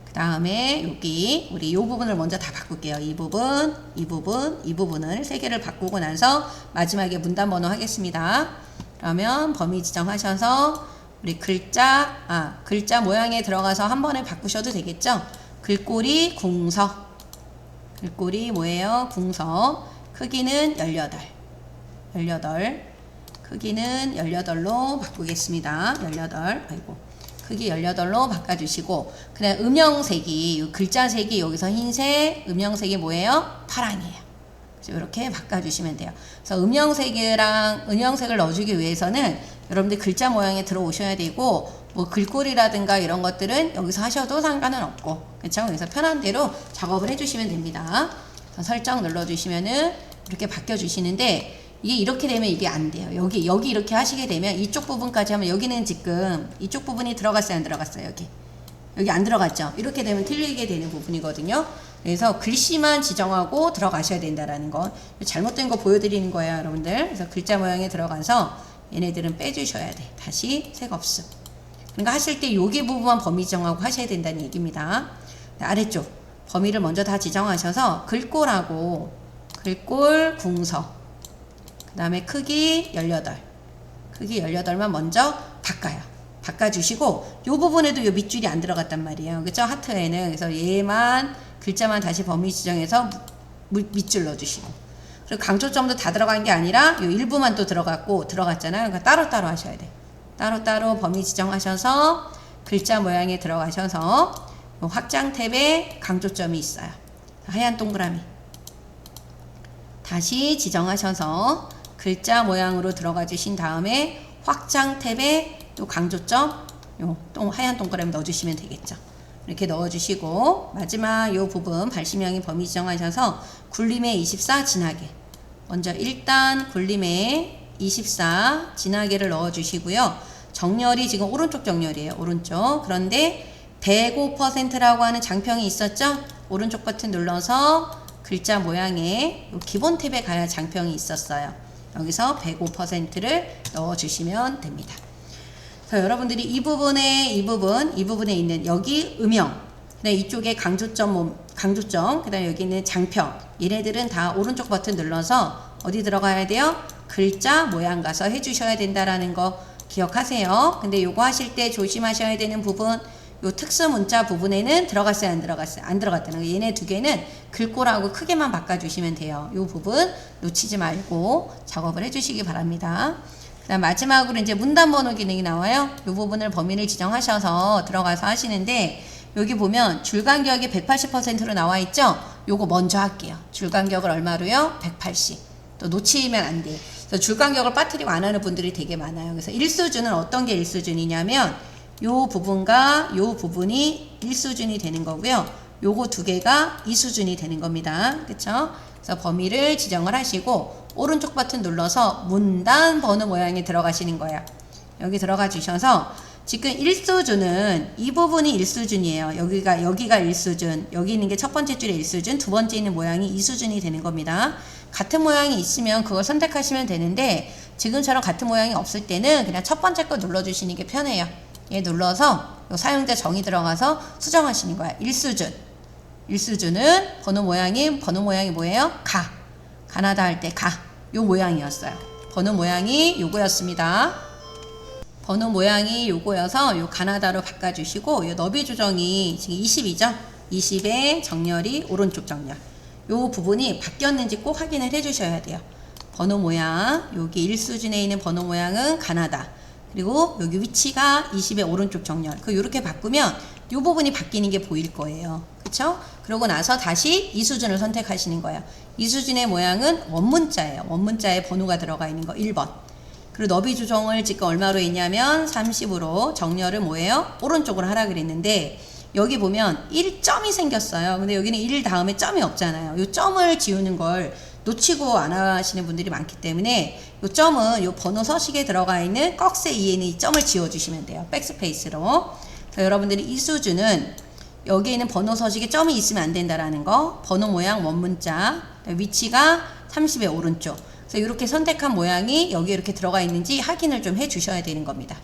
그 다음에 여기 우리 이 부분을 먼저 다 바꿀게요. 이 부분, 이 부분, 이 부분을 세 개를 바꾸고 나서 마지막에 문단 번호 하겠습니다. 그러면 범위 지정하셔서 우리 글자 모양에 들어가서 한 번에 바꾸셔도 되겠죠. 글꼴이 궁서. 글꼴이 뭐예요? 궁서. 크기는 18. 크기는 18로 바꾸겠습니다. 18. 아이고. 크기 18로 바꿔주시고 그냥 음영색이 글자색이 여기서 흰색, 음영색이 뭐예요? 파랑이에요. 그래서 이렇게 바꿔주시면 돼요. 그래서 음영색을 넣어주기 위해서는 여러분들 글자 모양에 들어오셔야 되고 뭐 글꼴이라든가 이런 것들은 여기서 하셔도 상관은 없고 그렇죠? 그래서 편한 대로 작업을 해주시면 됩니다. 설정 눌러주시면은 이렇게 바뀌어주시는데 이게 이렇게 되면 이게 안 돼요. 여기 이렇게 하시게 되면 이쪽 부분까지 하면 여기는 지금 이쪽 부분이 들어갔어요, 안 들어갔어요? 여기 안 들어갔죠? 이렇게 되면 틀리게 되는 부분이거든요. 그래서 글씨만 지정하고 들어가셔야 된다라는 거. 잘못된 거 보여드리는 거예요, 여러분들. 그래서 글자 모양에 들어가서 얘네들은 빼주셔야 돼. 다시 색없음. 그러니까 하실 때 여기 부분만 범위 지정하고 하셔야 된다는 얘기입니다. 아래쪽 범위를 먼저 다 지정하셔서 글꼴하고 글꼴 궁서 그 다음에 크기 18. 크기 18만 먼저 바꿔주시고, 요 부분에도 요 밑줄이 안 들어갔단 말이에요. 그죠? 하트에는. 그래서 얘만, 글자만 다시 범위 지정해서 밑줄 넣어주시고. 그리고 강조점도 다 들어간 게 아니라, 요 일부만 또 들어갔잖아요. 그러니까 따로따로 하셔야 돼. 따로따로 범위 지정하셔서, 글자 모양에 들어가셔서 확장 탭에 강조점이 있어요. 하얀 동그라미. 다시 지정하셔서 글자 모양으로 들어가 주신 다음에 확장 탭에 또 강조점, 하얀 동그라미 넣어주시면 되겠죠. 이렇게 넣어주시고 마지막 이 부분 발심형의 범위 지정하셔서 굴림의 24 진하게. 먼저 일단 굴림의 24 진하게를 넣어주시고요. 정렬이 지금 오른쪽 정렬이에요. 오른쪽. 그런데 105%라고 하는 장평이 있었죠? 오른쪽 버튼 눌러서 글자 모양에 기본 탭에 가야 장평이 있었어요. 여기서 105%를 넣어주시면 됩니다. 그래서 여러분들이 이 부분에 있는 여기 음영, 그다음에 이쪽에 강조점, 그다음에 여기 있는 장평, 얘네들은 다 오른쪽 버튼 눌러서 어디 들어가야 돼요? 글자 모양 가서 해주셔야 된다라는 거 기억하세요. 근데 요거 하실 때 조심하셔야 되는 부분, 요 특수 문자 부분에는 들어갔어요, 안 들어갔어요? 안 들어갔다는 거. 얘네 두 개는 글꼴하고 크게만 바꿔주시면 돼요. 요 부분 놓치지 말고 작업을 해주시기 바랍니다. 그다음 마지막으로 이제 문단 번호 기능이 나와요. 이 부분을 범위를 지정하셔서 들어가서 하시는데 여기 보면 줄 간격이 180%로 나와 있죠? 요거 먼저 할게요. 줄 간격을 얼마로요? 180. 또 놓치면 안 돼요. 그래서 줄 간격을 빠뜨리고 안 하는 분들이 되게 많아요. 그래서 1수준은 어떤 게 1수준이냐면 요 부분과 요 부분이 1수준이 되는 거고요. 요거 두 개가 2수준이 되는 겁니다. 그쵸? 그래서 범위를 지정을 하시고 오른쪽 버튼 눌러서 문단 번호 모양에 들어가시는 거예요. 여기 들어가 주셔서 지금 1수준은 이 부분이 1수준이에요. 여기가 1수준, 여기 있는 게 첫 번째 줄에 1수준, 두 번째 있는 모양이 2수준이 되는 겁니다. 같은 모양이 있으면 그걸 선택하시면 되는데 지금처럼 같은 모양이 없을 때는 그냥 첫 번째 거 눌러주시는 게 편해요. 얘 눌러서 사용자 정의 들어가서 수정하시는 거야. 1수준은 번호 모양이 뭐예요? 가나다 할 때 요 모양이었어요. 번호 모양이 요거였습니다. 번호 모양이 요거여서 요 가나다로 바꿔주시고 요 너비 조정이 지금 20이죠? 20의 정렬이 오른쪽 정렬. 요 부분이 바뀌었는지 꼭 확인을 해주셔야 돼요. 번호 모양, 여기 1수준에 있는 번호 모양은 가나다. 그리고 여기 위치가 20의 오른쪽 정렬. 요렇게 바꾸면 요 부분이 바뀌는 게 보일 거예요. 그쵸? 그러고 나서 다시 2수준을 선택하시는 거예요. 2수준의 모양은 원문자예요. 원문자에 번호가 들어가 있는 거 1번. 그리고 너비 조정을 지금 얼마로 했냐면 30으로 정렬을 뭐예요? 오른쪽으로 하라 그랬는데 여기 보면 1점이 생겼어요. 근데 여기는 1 다음에 점이 없잖아요. 이 점을 지우는 걸 놓치고 안 하시는 분들이 많기 때문에 이 점은 이 번호 서식에 들어가 있는 꺽쇠 이에는 이 점을 지워주시면 돼요. 백스페이스로. 여러분들이 이 수준은 여기에 있는 번호 서식에 점이 있으면 안 된다라는 거. 번호 모양 원문자. 위치가 30의 오른쪽. 그래서 이렇게 선택한 모양이 여기 이렇게 들어가 있는지 확인을 좀 해주셔야 되는 겁니다.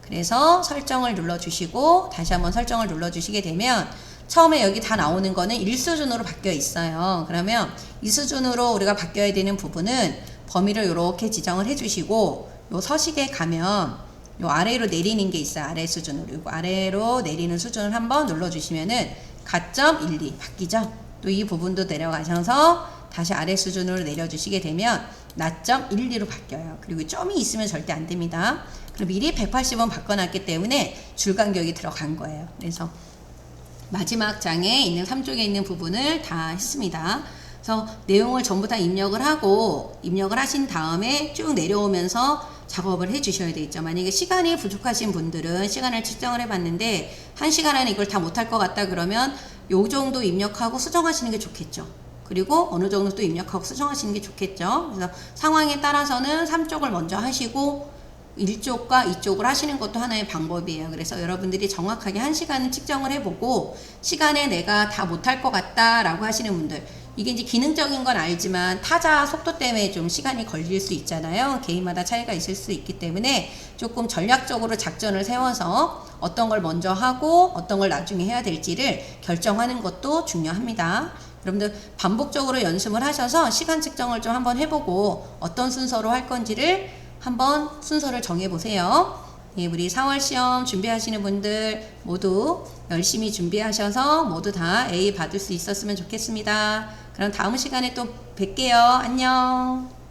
그래서 설정을 눌러주시고 다시 한번 설정을 눌러주시게 되면 처음에 여기 다 나오는 거는 1수준으로 바뀌어 있어요. 그러면 2수준으로 우리가 바뀌어야 되는 부분은 범위를 이렇게 지정을 해주시고 요 서식에 가면 요 아래로 내리는 게 있어요. 아래 수준으로. 요거 아래로 내리는 수준을 한번 눌러주시면은 가점 1, 2 바뀌죠. 또 이 부분도 내려가셔서 다시 아래 수준으로 내려주시게 되면 나점 1, 2로 바뀌어요. 그리고 점이 있으면 절대 안 됩니다. 그리고 미리 180원 바꿔놨기 때문에 줄 간격이 들어간 거예요. 그래서 마지막 장에 있는 3쪽에 있는 부분을 다 했습니다. 그래서 내용을 전부 다 입력을 하신 다음에 쭉 내려오면서 작업을 해 주셔야 되겠죠. 만약에 시간이 부족하신 분들은 시간을 측정을 해봤는데 1시간 안에 이걸 다 못할 것 같다 그러면 요 정도 입력하고 수정하시는 게 좋겠죠. 그리고 어느 정도 또 입력하고 수정하시는 게 좋겠죠. 그래서 상황에 따라서는 3쪽을 먼저 하시고 1쪽과 2쪽을 하시는 것도 하나의 방법이에요. 그래서 여러분들이 정확하게 1시간을 측정을 해보고 시간에 내가 다 못할 것 같다 라고 하시는 분들, 이게 이제 기능적인 건 알지만 타자 속도 때문에 좀 시간이 걸릴 수 있잖아요. 개인마다 차이가 있을 수 있기 때문에 조금 전략적으로 작전을 세워서 어떤 걸 먼저 하고 어떤 걸 나중에 해야 될지를 결정하는 것도 중요합니다. 여러분들 반복적으로 연습을 하셔서 시간 측정을 좀 한번 해보고 어떤 순서로 할 건지를 한번 순서를 정해보세요. 예, 우리 4월 시험 준비하시는 분들 모두 열심히 준비하셔서 모두 다 A 받을 수 있었으면 좋겠습니다. 그럼 다음 시간에 또 뵐게요. 안녕.